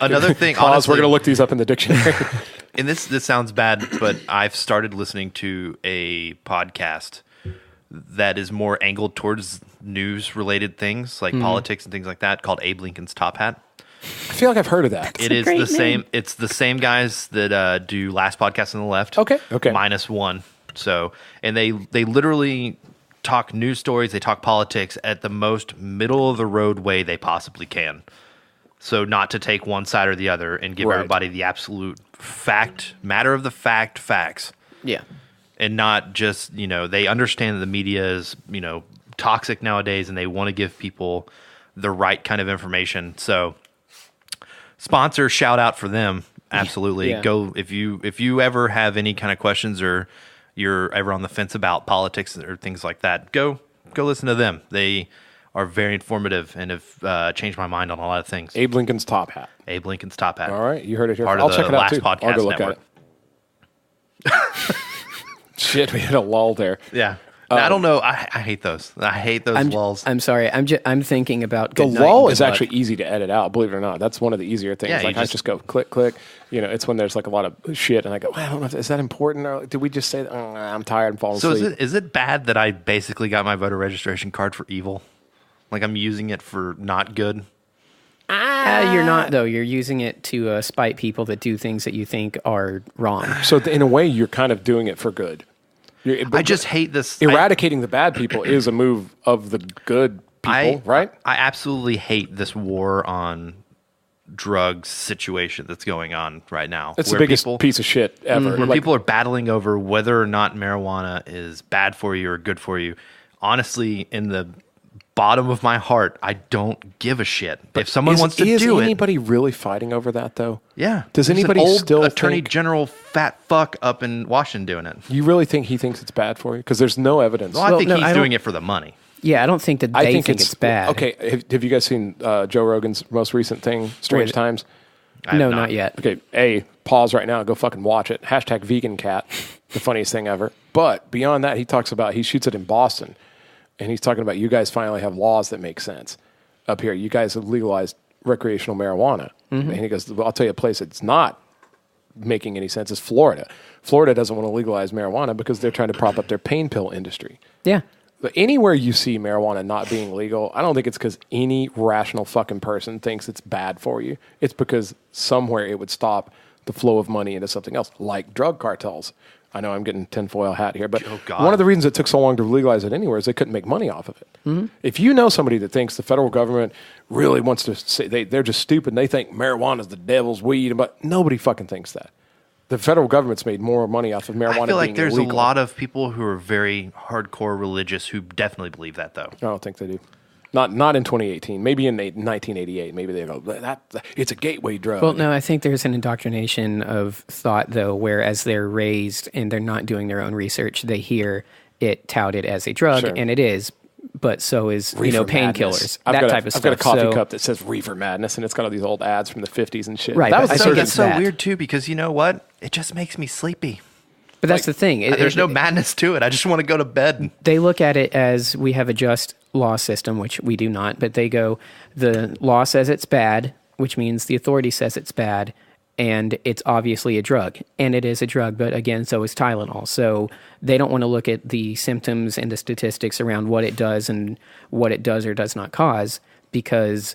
Another thing, Pause. honestly, We're going to look these up in the dictionary. and this sounds bad, but I've started listening to a podcast that is more angled towards news-related things, like politics and things like that, called Abe Lincoln's Top Hat. I feel like I've heard of that. It is great the name. same. It's the same guys that do Last Podcast on the Left. Okay. -1. So, and they literally talk news stories. They talk politics at the most middle of the road way they possibly can. So, not to take one side or the other and give Right. everybody the absolute matter of the facts, Yeah. and not just they understand that the media is toxic nowadays, and they want to give people the right kind of information. So. Sponsor shout out for them. Absolutely. Yeah. Go if you ever have any kind of questions or you're ever on the fence about politics or things like that, go listen to them. They are very informative and have changed my mind on a lot of things. Abe Lincoln's Top Hat. Abe Lincoln's Top Hat. All right. You heard it here. Part I'll of check the it out Last too. I'll Podcast go look Network. at it. Shit, we had a lull there. Yeah. I don't know. I hate those. I hate those lulls. I'm sorry. I'm thinking about The good night lull and is good luck. actually easy to edit out, believe it or not. That's one of the easier things. Yeah, you like I just go click, click. It's when there's like a lot of shit, and I go, well, I don't know, is that important? Or did we just say, I'm tired and falling So asleep? is it bad that I basically got my voter registration card for evil? Like I'm using it for not good? You're not though. You're using it to spite people that do things that you think are wrong. So in a way, you're kind of doing it for good. I just hate this. Eradicating the bad people is a move of the good people, right? I absolutely hate this war on drugs situation that's going on right now. It's the biggest piece of shit ever. Where Like, people are battling over whether or not marijuana is bad for you or good for you. Honestly, in the bottom of my heart, I don't give a shit. If someone wants to is do it, anybody really fighting over that though? yeah. Does There's an anybody old still Attorney think- General fat fuck up in Washington doing it? You really think he thinks it's bad for you? Because there's no evidence. Well, I Well, think no, he's I doing don't- it for the money. Yeah, I don't think that they think it's bad. Okay, have you guys seen Joe Rogan's most recent thing, Strange Wait. Times? No, not yet. Okay, pause right now. Go fucking watch it. # vegan cat. The funniest thing ever. But beyond that, he shoots it in Boston. And he's talking about you guys finally have laws that make sense. Up here, you guys have legalized recreational marijuana. And he goes, well, I'll tell you a place that's not making any sense is Florida. Florida doesn't want to legalize marijuana because they're trying to prop up their pain pill industry. Yeah. But anywhere you see marijuana not being legal, I don't think it's because any rational fucking person thinks it's bad for you. It's because somewhere it would stop the flow of money into something else, like drug cartels. I know I'm getting tinfoil hat here, but Oh, God. one of the reasons it took so long to legalize it anywhere is they couldn't make money off of it. If you know somebody that thinks the federal government really wants to say they're just stupid and they think marijuana is the devil's weed, but nobody fucking thinks that. The federal government's made more money off of marijuana I feel like being there's illegal. a lot of people who are very hardcore religious who definitely believe that, though. I don't think they do. Not in 2018. Maybe in 1988. Maybe they go, that it's a gateway drug. Well, no, I think there's an indoctrination of thought, though, where as they're raised and they're not doing their own research, they hear it touted as a drug, Sure. and it is. But so is Reefer painkillers, Madness. that type of I've stuff. got a coffee So- cup that says Reefer Madness, and it's got all these old ads from the 50s and shit. Right, That but was I the think So surgeon. it's it's so that. weird, too, because you know what? It just makes me sleepy. But that's the thing. There's no madness to it. I just want to go to bed. They look at it as we have a just law system, which we do not, but they go, the law says it's bad, which means the authority says it's bad, and it's obviously a drug. And it is a drug, but again, so is Tylenol. So they don't want to look at the symptoms and the statistics around what it does and what it does or does not cause, because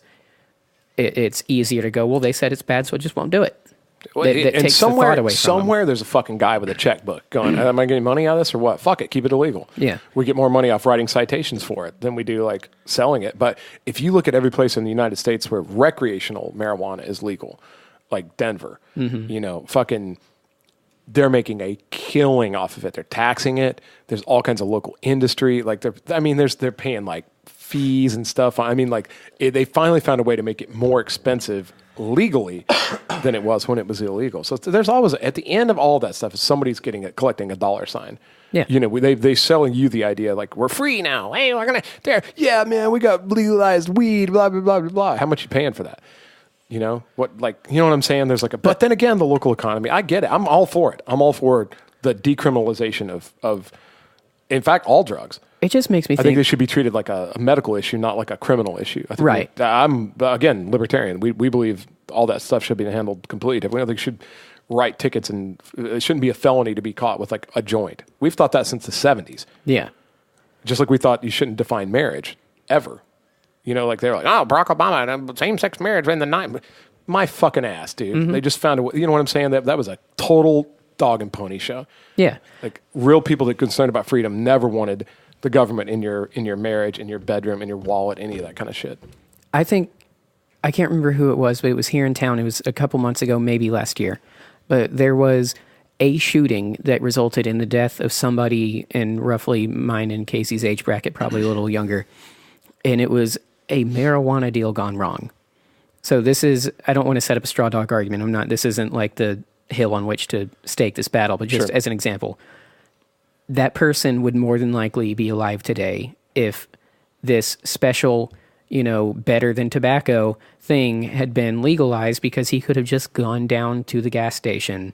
it's easier to go, well, they said it's bad, so I just won't do it. That and takes the thought away from them. somewhere there's a fucking guy with a checkbook going, am I getting money out of this or what? Fuck it, keep it illegal. Yeah. We get more money off writing citations for it than we do like selling it. But if you look at every place in the United States where recreational marijuana is legal, like Denver, fucking they're making a killing off of it. They're taxing it. There's all kinds of local industry. Like they're paying like fees and stuff. I mean, like they finally found a way to make it more expensive legally than it was when it was illegal. So there's always at the end of all of that stuff is somebody's collecting a dollar sign. Yeah. You know, they selling you the idea like we're free now. Hey, we're gonna there. Yeah, man, we got legalized weed. Blah blah blah blah blah. How much you paying for that? You know what? Like, you know what I'm saying? There's like a. But then again, the local economy. I get it. I'm all for it. I'm all for the decriminalization of in fact, all drugs. It just makes me I think they should be treated like a medical issue, not like a criminal issue. I think Right. I'm, again, libertarian. We believe all that stuff should be handled completely differently. I think should write tickets, and it shouldn't be a felony to be caught with like a joint. We've thought that since the 70s. Yeah. Just like we thought you shouldn't define marriage, ever. You know, like they're like, oh, Barack Obama, same-sex marriage in the night. My fucking ass, dude. Mm-hmm. They just found a way. You know what I'm saying? That was a total dog and pony show. Yeah. Like, real people that are concerned about freedom never wanted the government in your marriage, in your bedroom, in your wallet, any of that kind of shit. I think, I can't remember who it was, but it was here in town. It was a couple months ago, maybe last year. But there was a shooting that resulted in the death of somebody in roughly mine and Casey's age bracket, probably a little younger. And it was a marijuana deal gone wrong. So this is, I don't want to set up a straw dog argument. This isn't like the hill on which to stake this battle, but just as an example. That person would more than likely be alive today if this special, better than tobacco thing had been legalized, because he could have just gone down to the gas station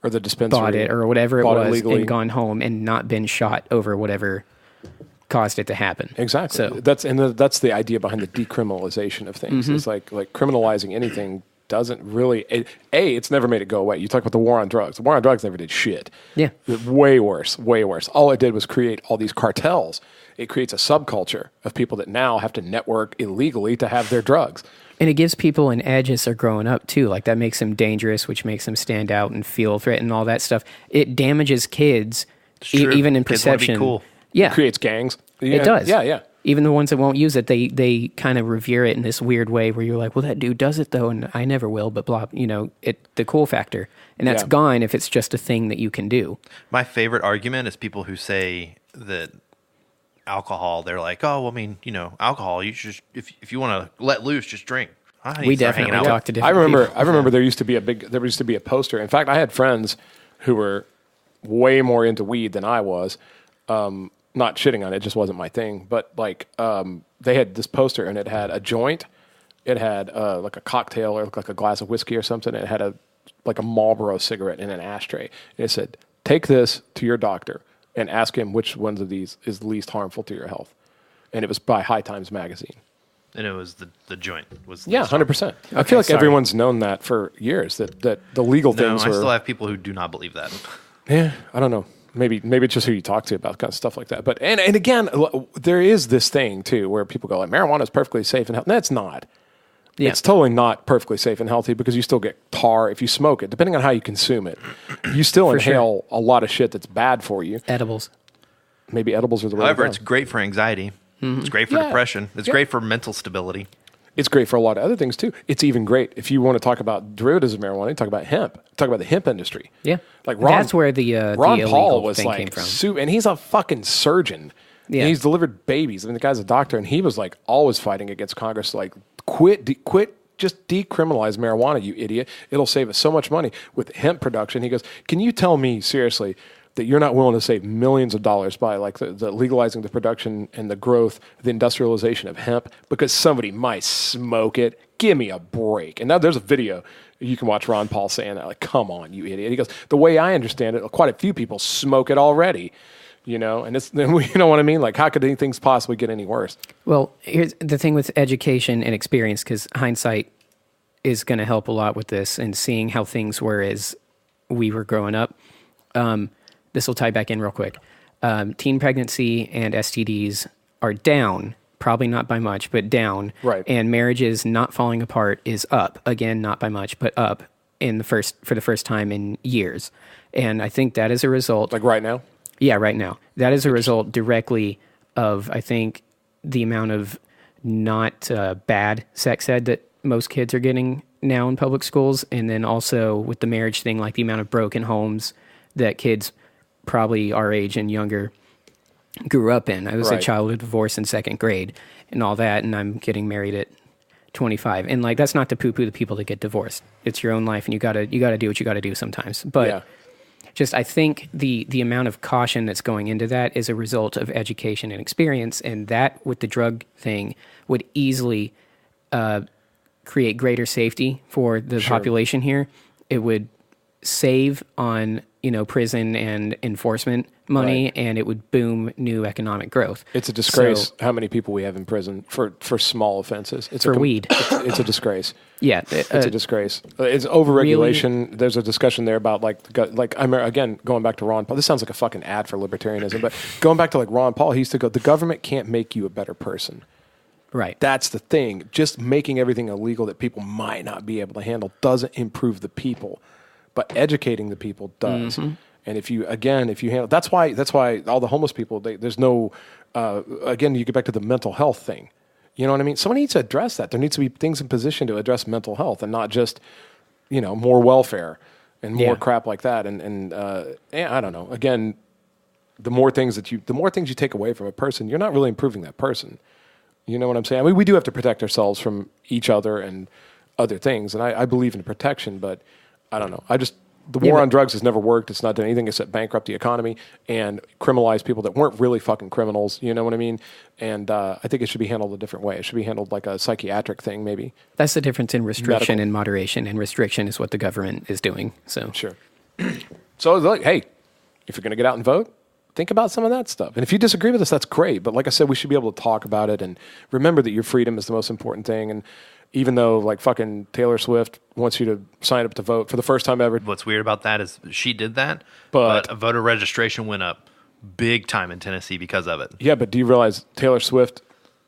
or the dispensary, bought it or whatever it was, legally, and gone home and not been shot over whatever caused it to happen. Exactly. So that's the idea behind the decriminalization of things. Mm-hmm. It's like criminalizing anything doesn't really. It's never made it go away. You talk about the war on drugs. The war on drugs never did shit. Yeah. Way worse. Way worse. All it did was create all these cartels. It creates a subculture of people that now have to network illegally to have their drugs. And it gives people an edge as they're growing up, too. Like, that makes them dangerous, which makes them stand out and feel threatened and all that stuff. It damages kids, even in Kids wanna be perception. cool. Yeah. It creates gangs. It does. Yeah. Even the ones that won't use it, they kind of revere it in this weird way where you're like, well, that dude does it, though, and I never will, but blah, the cool factor. And that's gone if it's just a thing that you can do. My favorite argument is people who say that alcohol, they're like, oh, well, I mean, alcohol, you should, if you want to let loose, just drink. We definitely talk to different people. I remember there used to be a poster. In fact, I had friends who were way more into weed than I was. Not shitting on it, just wasn't my thing. But they had this poster, and it had a joint, it had like a cocktail or like a glass of whiskey or something. And it had a Marlboro cigarette in an ashtray. And it said, "Take this to your doctor and ask him which ones of these is least harmful to your health." And it was by High Times magazine. And it was the joint. 100%. I feel like everyone's known that for years, that the legal things I are... still have people who do not believe that. Yeah, I don't know. Maybe it's just who you talk to about kind of stuff like that. But and again, there is this thing too where people go like, marijuana is perfectly safe and healthy. No, it's not. Yeah. It's totally not perfectly safe and healthy, because you still get tar if you smoke it. Depending on how you consume it, you still inhale a lot of shit that's bad for you. Edibles. Maybe edibles are the way to However, go. it's great for anxiety. Mm-hmm. It's great for depression. It's great for mental stability. It's great for a lot of other things too. It's even great if you want to talk about derivatives of marijuana. You talk about hemp. Talk about the hemp industry. Yeah, like Ron, that's where the Ron illegal Paul was thing like, came from. And he's a fucking surgeon. Yeah, and he's delivered babies. I mean, the guy's a doctor, and he was like always fighting against Congress, like quit, just decriminalize marijuana, you idiot. It'll save us so much money with hemp production. He goes, can you tell me seriously that you're not willing to save millions of dollars by the legalizing the production and the growth, the industrialization of hemp, because somebody might smoke it? Give me a break. And now there's a video you can watch Ron Paul saying that, like, come on, you idiot. He goes, the way I understand it, quite a few people smoke it already, and it's, you know what I mean? Like, how could anything possibly get any worse? Well, here's the thing with education and experience, because hindsight is going to help a lot with this, and seeing how things were as we were growing up. This will tie back in real quick. Teen pregnancy and STDs are down, probably not by much, but down. Right. And marriages not falling apart is up. Again, not by much, but up for the first time in years. And I think that is a result. Like right now? Yeah, right now. That is a result directly of, I think, the amount of not bad sex ed that most kids are getting now in public schools. And then also with the marriage thing, like the amount of broken homes that kids probably our age and younger grew up in. I was a child of divorce in second grade and all that, and I'm getting married at 25. And that's not to poo-poo the people that get divorced. It's your own life, and you gotta do what you gotta do sometimes. But Just I think the amount of caution that's going into that is a result of education and experience, and that with the drug thing would easily create greater safety for the population here. It would save on prison and enforcement money, and it would boom new economic growth. It's a disgrace how many people we have in prison for small offenses. It's for weed. It's a disgrace. Yeah, it's a disgrace. It's overregulation. Really? There's a discussion there about again going back to Ron Paul. This sounds like a fucking ad for libertarianism, but going back to like Ron Paul, he used to go, the government can't make you a better person. Right. That's the thing. Just making everything illegal that people might not be able to handle doesn't improve the people, but educating the people does. Mm-hmm. And if you handle, that's why all the homeless people, there's no, again, you get back to the mental health thing. You know what I mean? Someone needs to address that. There needs to be things in position to address mental health and not just, more welfare and more crap like that. And I don't know. Again, the more things you take away from a person, you're not really improving that person. You know what I'm saying? I mean, we do have to protect ourselves from each other and other things. And I believe in protection, but I don't know. The war on drugs has never worked. It's not done anything except bankrupt the economy and criminalize people that weren't really fucking criminals. You know what I mean? And I think it should be handled a different way. It should be handled like a psychiatric thing, maybe. That's the difference in restriction and moderation. And restriction is what the government is doing. So sure. So, like, hey, if you're going to get out and vote, think about some of that stuff. And if you disagree with us, that's great. But like I said, we should be able to talk about it and remember that your freedom is the most important thing. And even though like fucking Taylor Swift wants you to sign up to vote for the first time ever. What's weird about that is she did that, but voter registration went up big time in Tennessee because of it. Yeah, but do you realize Taylor Swift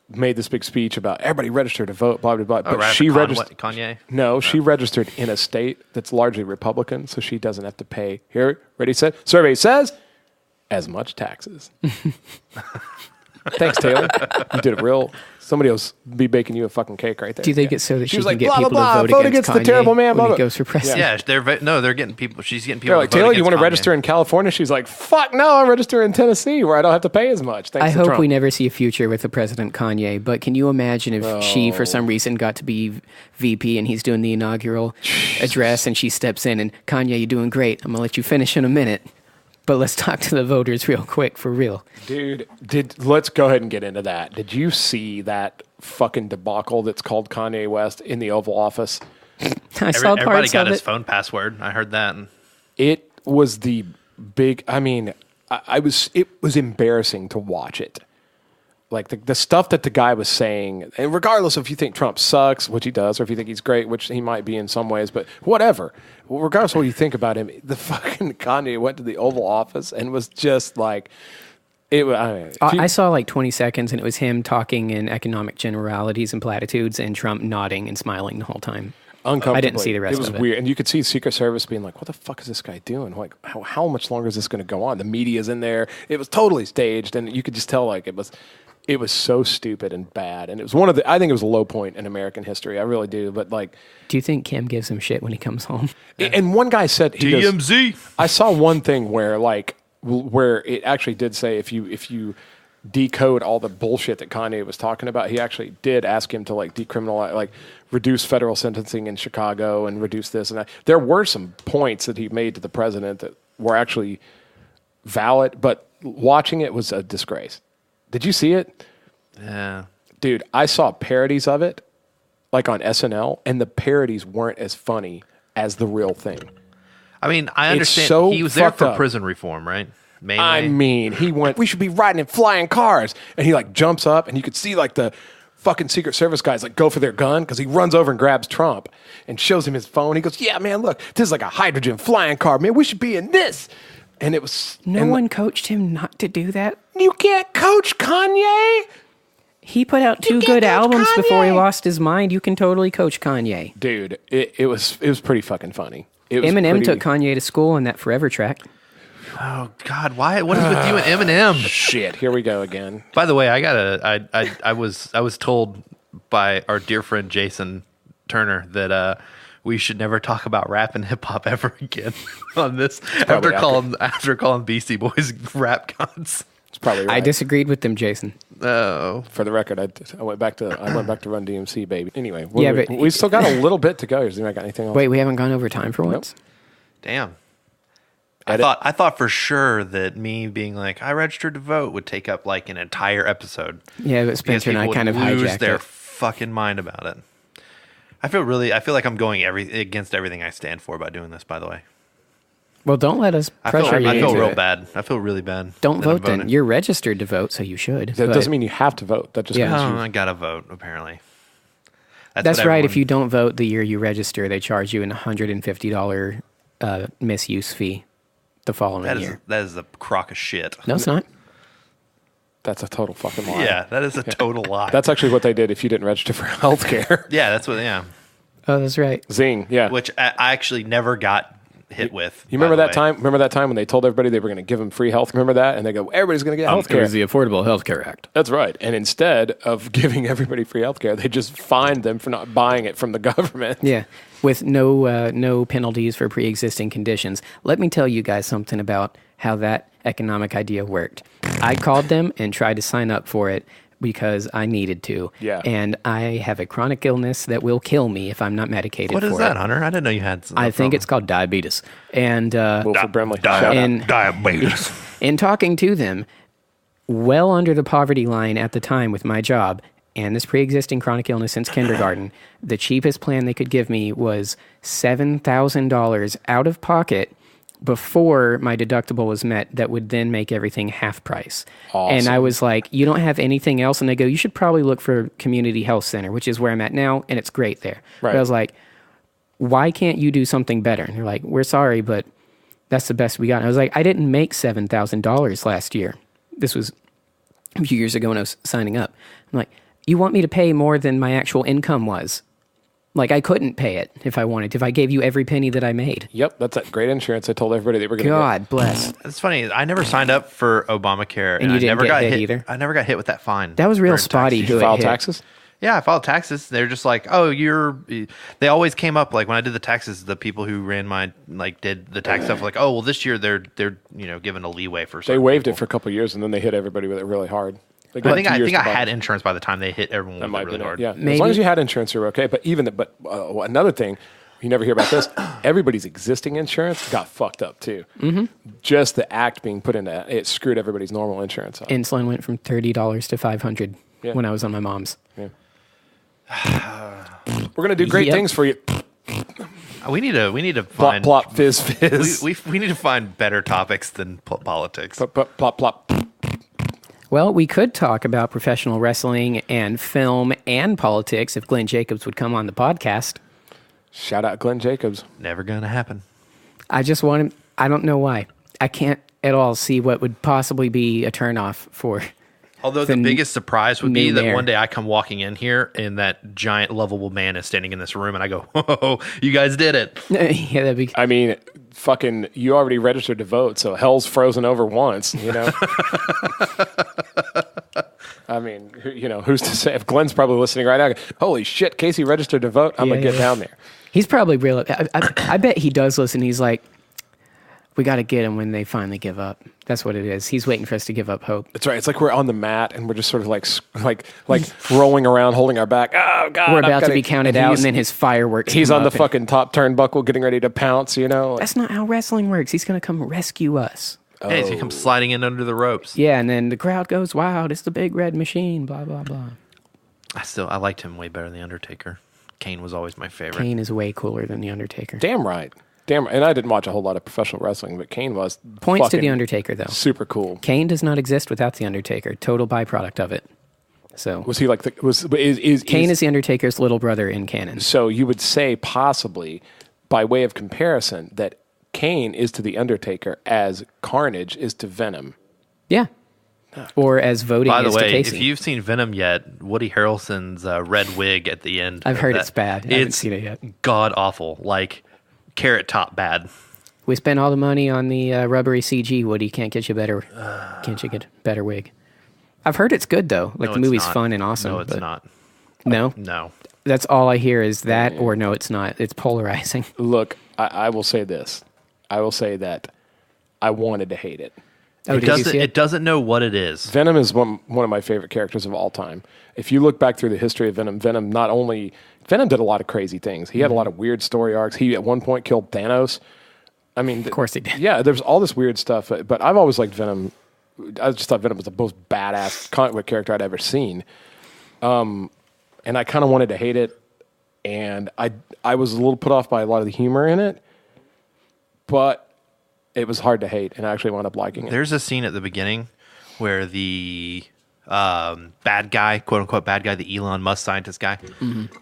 made this big speech about everybody register to vote, blah, blah, blah. But she registered. Kanye? No, she registered in a state that's largely Republican, so she doesn't have to pay. Here, ready, set. Survey says as much taxes. Thanks, Taylor. You did it real. Somebody else be baking you a fucking cake right there. Do you think it's so that she can like, get blah, people blah, blah, to vote against Kanye the terrible man when he goes for president? Yeah, they're getting people. She's getting people. They're like, to vote Taylor, you want to Kanye. register in California? She's like, fuck no, I'm registering in Tennessee where I don't have to pay as much. Thanks I to hope Trump. we never see a future with the President Kanye, but can you imagine if she, for some reason, got to be VP and he's doing the inaugural address and she steps in and, Kanye, you're doing great. I'm going to let you finish in a minute. But let's talk to the voters real quick, for real. Dude, let's go ahead and get into that. Did you see that fucking debacle that's called Kanye West in the Oval Office? Everybody got his phone password. I heard that. It was the big, it was embarrassing to watch it. Like the stuff that the guy was saying, and regardless if you think Trump sucks, which he does, or if you think he's great, which he might be in some ways, but whatever. Well, regardless of what you think about him, the fucking Kanye went to the Oval Office and was just like, I saw like 20 seconds and it was him talking in economic generalities and platitudes and Trump nodding and smiling the whole time. Uncomfortably. I didn't see the rest of it. It was weird. And you could see Secret Service being like, what the fuck is this guy doing? Like, how much longer is this going to go on? The media's in there. It was totally staged. And you could just tell like it was so stupid and bad. And it was I think it was a low point in American history. I really do. But like, do you think Kim gives him shit when he comes home? And one guy said, DMZ. I saw one thing where it actually did say if you decode all the bullshit that Kanye was talking about, he actually did ask him to like decriminalize, like reduce federal sentencing in Chicago and reduce this and that. There were some points that he made to the president that were actually valid, but watching it was a disgrace. Did you see it? Yeah. Dude, I saw parodies of it like on SNL, and the parodies weren't as funny as the real thing. I mean, I understand so he was there for fucked up. prison reform, right? Mainly. I mean, he went, we should be riding in flying cars. And he like jumps up and you could see like the fucking Secret Service guys like go for their gun because he runs over and grabs Trump and shows him his phone. He goes, yeah, man, look, this is like a hydrogen flying car. Man, we should be in this. And it was... No one coached him not to do that. You can't coach Kanye. He put out two good albums before he lost his mind. You can totally coach Kanye. Dude, it was pretty fucking funny. Eminem took Kanye to school on that Forever track. Oh God! Why? What is with you and Eminem? Shit! Here we go again. By the way, I was told by our dear friend Jason Turner that we should never talk about rap and hip hop ever again on this after calling Beastie Boys rap gods. It's probably right. I disagreed with them, Jason. Oh, for the record, I went back to Run DMC, baby. Anyway, but we still got a little bit to go. Has anyone got anything else? Wait, we haven't gone over time for once. damn. I thought for sure that me being like, I registered to vote would take up like an entire episode. Yeah, but Because Spencer and I people kind of would lose hijacked their it. fucking mind about it. I feel like I'm going against everything I stand for by doing this, by the way. Well, don't let us I pressure you feel into real it. bad. I feel really bad. Don't that I'm vote then. voting. You're registered to vote, so you should. That but doesn't mean you have to vote. That just Yeah. means Oh, you. I gotta vote, apparently. That's what right. If everyone- you don't vote the year you register, they charge you an $150 misuse fee the following year. that is a crock of shit. No, it's not. That's a total fucking lie. Yeah, that is a total lie. That's actually what they did if you didn't register for healthcare. yeah, that's what. Yeah, Oh, that's right. Zing. Yeah. which I actually never got hit with. You by remember the that way. time? Remember that time when they told everybody they were going to give them free health? Remember that? And they go, everybody's going to get health care. the Affordable Health Care Act. That's right. And instead of giving everybody free health care, they just fined them for not buying it from the government. Yeah, with no penalties for pre-existing conditions. Let me tell you guys something about how that economic idea worked. I called them and tried to sign up for it because I needed to. Yeah. And I have a chronic illness that will kill me if I'm not medicated What for is that, it. Hunter? I didn't know you had. I think it's called diabetes. And Wilford Brimley. Shout out. and diabetes. in talking to them, well under the poverty line at the time with my job and this pre-existing chronic illness since kindergarten, the cheapest plan they could give me was $7,000 out of pocket before my deductible was met. That would then make everything half price. And I was like, you don't have anything else? And they go, you should probably look for a community health center, which is where I'm at now, and it's great there. Right. But I was like, why can't you do something better? And they're like, we're sorry, but that's the best we got. And I was like, I didn't make $7,000 last year. This was a few years ago when I was signing up. I'm like, you want me to pay more than my actual income was? Like, I couldn't pay it if I wanted to, if I gave you every penny that I made. Yep, that's that great insurance I told everybody they were going to God bless. It's funny. I never signed up for Obamacare, And you I didn't never get got hit hit either? I never got hit with that fine. That was real during spotty tax who season. it File hit. taxes? Yeah, I filed taxes. They're just like, oh, They always came up like when I did the taxes. The people who ran my did the tax stuff like, oh, well, this year they're given a leeway for. They certain waived people. it for a couple of years, and then they hit everybody with it really hard. They But got I think 2 I years think I to buy had it. insurance by the time they hit everyone That with might it really be hard. Yeah, Maybe. as long as you had insurance, you're okay. But but another thing, you never hear about this. Everybody's existing insurance got fucked up too. Mm-hmm. Just the act being put into it screwed everybody's normal insurance up. Insulin went from $30 to $500 Yeah. when I was on my mom's. Yeah. We're gonna do great Yep. things for you. We need to Plop, find plop, fizz, fizz. we need to find better topics than politics. Plop, plop, plop, plop. Well, we could talk about professional wrestling and film and politics if Glenn Jacobs would come on the podcast. Shout out Glenn Jacobs. Never gonna happen. I just want him. I don't know why. I can't at all see what would possibly be a turnoff for. Although the The biggest surprise would be new that mayor. one day I come walking in here and that giant lovable man is standing in this room and I go, "Oh, you guys did it!" Yeah, that'd be. I mean, fucking, you already registered to vote, so hell's frozen over once, you know? I mean, who's to say? If Glenn's probably listening right now, holy shit, Casey registered to vote, I'm going to Yeah, get yeah. down there. He's probably real. I bet he does listen. He's like, we got to get him when they finally give up. That's what it is. He's waiting for us to give up hope. That's right. It's like we're on the mat and we're just sort of like rolling around, holding our back. Oh, God. We're I've about to gotta-" be counted out, and then his fireworks. he's come on the up and- fucking top turnbuckle getting ready to pounce, That's not how wrestling works. He's going to come rescue us. Hey, so you come sliding in under the ropes. Yeah, and then the crowd goes wild. It's the big red machine. Blah blah blah. I liked him way better than the Undertaker. Kane was always my favorite. Kane is way cooler than the Undertaker. Damn right. And I didn't watch a whole lot of professional wrestling, but Kane was Points to fucking the Undertaker though. super cool. Kane does not exist without the Undertaker. Total byproduct of it. So Was he like Kane is the Undertaker's little brother in canon. So you would say possibly, by way of comparison, that Kane is to the Undertaker as Carnage is to Venom. Yeah. Or as voting By the is to way, Casey. if you've seen Venom yet, Woody Harrelson's red wig at the end. I've of heard that- it's bad. I haven't seen it yet. God awful. Like Carrot Top bad. We spent all the money on the rubbery CG. Woody can't get you better wig. I've heard it's good though. Like No, the it's movie's not. fun and awesome. No, it's but not. No, No. that's all I hear is that, or no, it's not. It's polarizing. Look, I will say this. I will say that I wanted to hate it. Oh, It did you doesn't. see It doesn't know what it is. Venom is one of my favorite characters of all time. If you look back through the history of Venom did a lot of crazy things. He had a lot of weird story arcs. He at one point killed Thanos. I mean, Of course he did. Yeah, there's all this weird stuff, but I've always liked Venom. I just thought Venom was the most badass comic book character I'd ever seen. And I kind of wanted to hate it, and I was a little put off by a lot of the humor in it, but it was hard to hate, and I actually wound up liking it. There's a scene at the beginning where the bad guy, quote unquote bad guy, the Elon Musk scientist guy,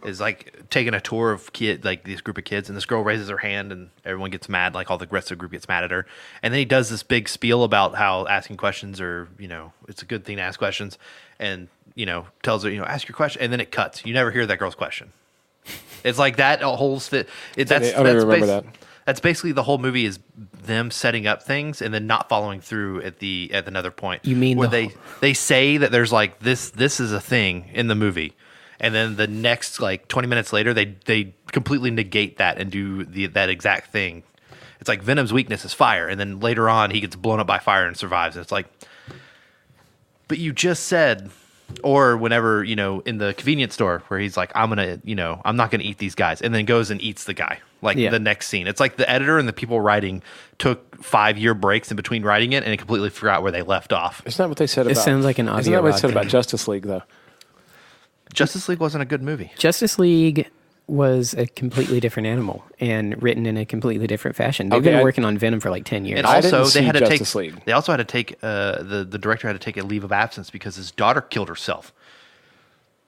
is like taking a tour of this group of kids, and this girl raises her hand, and everyone gets mad, like all the rest of the group gets mad at her, and then he does this big spiel about how asking questions are, it's a good thing to ask questions, and tells her, ask your question, and then it cuts. You never hear that girl's question. It's like that whole fit. I don't even remember that. That's basically the whole movie is them setting up things and then not following through at another point. You mean where they say that there's like this is a thing in the movie, and then the next like 20 minutes later they completely negate that and do that exact thing. It's like Venom's weakness is fire, and then later on he gets blown up by fire and survives. And it's like, but you just said. Or whenever, in the convenience store where he's like, I'm not going to eat these guys, and then goes and eats the guy. Like the next scene. It's like the editor and the people writing took 5-year breaks in between writing it, and it completely forgot where they left off. Isn't that what they said about... It sounds like an audio Isn't that what they said rock. about Justice League, though? Justice League wasn't a good movie. Justice League was a completely different animal and written in a completely different fashion. They've Okay, been working on Venom for like 10 years. And I also, didn't they see had to Justice take. League. They also had to take. The director had to take a leave of absence because his daughter killed herself,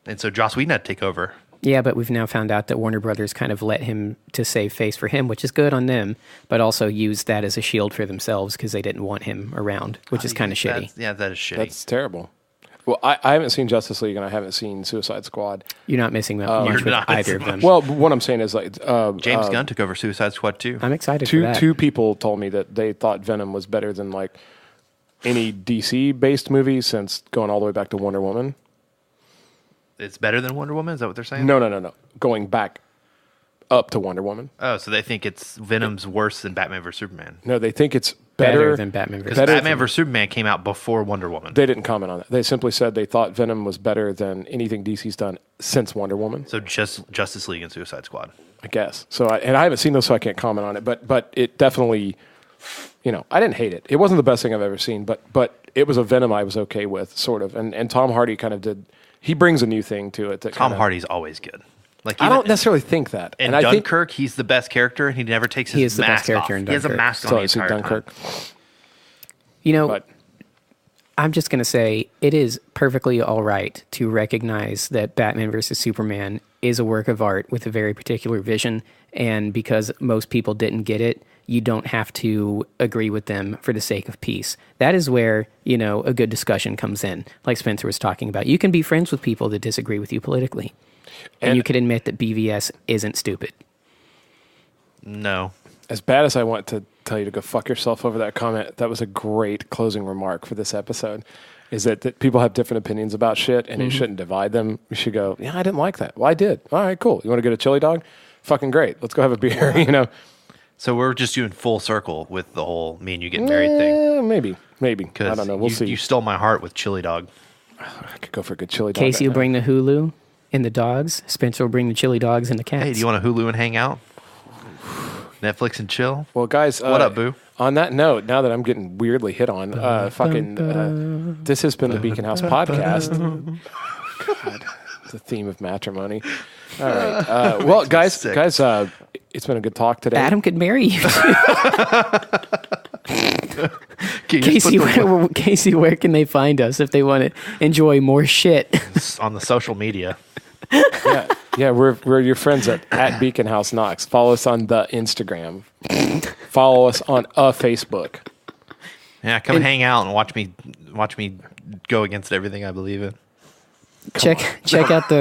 and so Joss Whedon had to take over. Yeah, but we've now found out that Warner Brothers kind of let him to save face for him, which is good on them, but also used that as a shield for themselves because they didn't want him around, which is kind of shitty. Yeah, that is shitty. That's terrible. Well, I haven't seen Justice League, and I haven't seen Suicide Squad. You're not missing much You're with not either of missing them. Well, what I'm saying is like James Gunn took over Suicide Squad too. I'm excited for that. two people told me that they thought Venom was better than like any DC-based movie since going all the way back to Wonder Woman. It's better than Wonder Woman. Is that what they're saying? No. Going back up to Wonder Woman. Oh, so they think it's Venom's worse than Batman vs Superman. No, they think it's Better than Batman Because vs. Batman vs Superman came out before Wonder Woman. They didn't comment on that. They simply said they thought Venom was better than anything DC's done since Wonder Woman. So just Justice League and Suicide Squad. I guess. So, I haven't seen those, so I can't comment on it. But it definitely, I didn't hate it. It wasn't the best thing I've ever seen, but it was a Venom I was okay with, sort of. And Tom Hardy kind of did. He brings a new thing to it. Tom Hardy's always good. Like I don't necessarily think that. In I think Dunkirk, he's the best character, and he never takes He his is the best mask character off. in He has a Dunkirk. mask still on the haven't seen entire Dunkirk. time. But I'm just going to say it is perfectly all right to recognize that Batman versus Superman is a work of art with a very particular vision. And because most people didn't get it, you don't have to agree with them for the sake of peace. That is where, a good discussion comes in, like Spencer was talking about. You can be friends with people that disagree with you politically. And you can admit that BVS isn't stupid. No. as bad as I want to tell you to go fuck yourself over that comment, that was a great closing remark for this episode. Is that people have different opinions about shit, and it shouldn't divide them. You should go, yeah, I didn't like that. Well, I did. All right, cool. You want to get a chili dog? Fucking great. Let's go have a beer, you know? So we're just doing full circle with the whole me and you getting married thing. Maybe. I don't know. We'll see. You stole my heart with chili dog. I could go for a good chili dog. Casey right will now. bring the Hulu and the dogs. Spencer will bring the chili dogs and the cats. Hey, do you want a Hulu and hang out? Netflix and chill? Well, guys. What up, boo? On that note, now that I'm getting weirdly hit on, this has been the Beacon House podcast. God, the theme of matrimony. All right. Well, guys, it's been a good talk today. Adam could marry you. Can you just put Casey, where can they find us if they want to enjoy more shit? on the social media? Yeah, we're your friends at Beacon House Knox. Follow us on the Instagram. Follow us on Facebook. Yeah, come hang out and watch me go against everything I believe in. Check out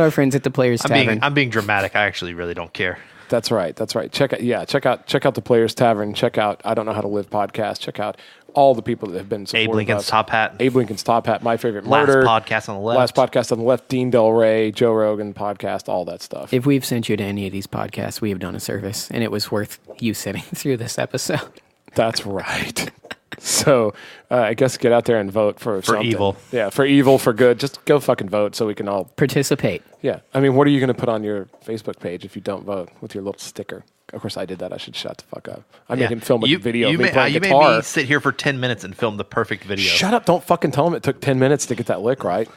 our friends at the Players Tavern. I'm being dramatic. I actually really don't care. That's right. Check out the Players Tavern. Check out I Don't Know How to Live podcast. Check out all the people that have been supporting Abe Lincoln's us. Top Hat. Abe Lincoln's Top Hat. My Favorite Last Murder. podcast on the left. Last podcast on the left. Dean Del Rey, Joe Rogan podcast. All that stuff. If we've sent you to any of these podcasts, we have done a service, and it was worth you sitting through this episode. That's right. So I guess get out there and vote for something. evil. Yeah, for evil, for good. Just go fucking vote so we can all. Participate. Yeah. I mean, what are you going to put on your Facebook page if you don't vote with your little sticker? Of course, I did that. I should shut the fuck up. I made him film a video You, of me made, playing you made guitar. me sit here for 10 minutes and film the perfect video. Shut up! Don't fucking tell him it took 10 minutes to get that lick right.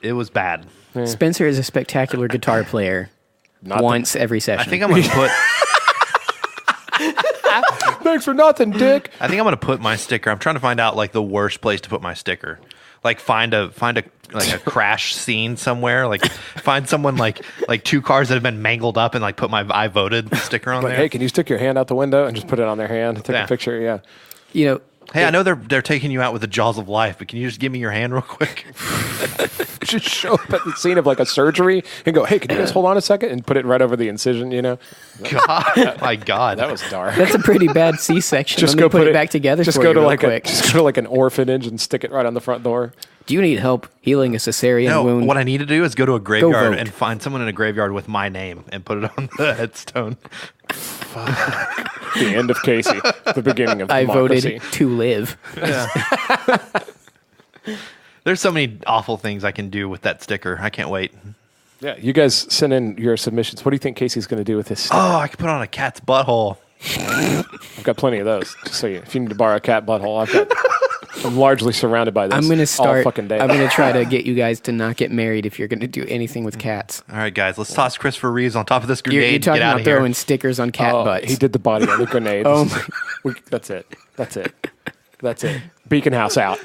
It was bad. Spencer is a spectacular guitar player. Once every session. I think I'm going to put. Thanks for nothing, Dick. I think I'm going to put my sticker. I'm trying to find out like the worst place to put my sticker. Like find a like a crash scene somewhere. Like find someone like two cars that have been mangled up and like put my I voted sticker on But there. hey, can you stick your hand out the window and just put it on their hand? Take a picture. Yeah. You know, Hey, I know they're taking you out with the jaws of life, but can you just give me your hand real quick? Just show up at the scene of like a surgery and go, hey, can you guys hold on a second and put it right over the incision? You know, God, my God, that was dark. that's a pretty bad C-section. Just Let me go put it back together. Just for go you to real like quick. just go to like an orphanage and stick it right on the front door. Do you need help healing a cesarean No, wound? what I need to do is go to a graveyard vote. and find someone in a graveyard with my name and put it on the headstone. The end of Casey, the beginning of I democracy. voted to live. There's so many awful things I can do with that sticker. I can't wait. Yeah, you guys send in your submissions. What do you think Casey's going to do with his sticker? Oh, I could put on a cat's butthole. I've got plenty of those. Just so if you need to borrow a cat butthole, I'm largely surrounded by this. I'm going to all start. fucking day. I'm going to try to get you guys to not get married if you're going to do anything with cats. All right, guys, let's toss Christopher Reeves on top of this You're grenade. talking Get out about of here. throwing stickers on cat butts. He did the body on the grenade. Oh my- That's it. That's it. That's it. Beacon House out.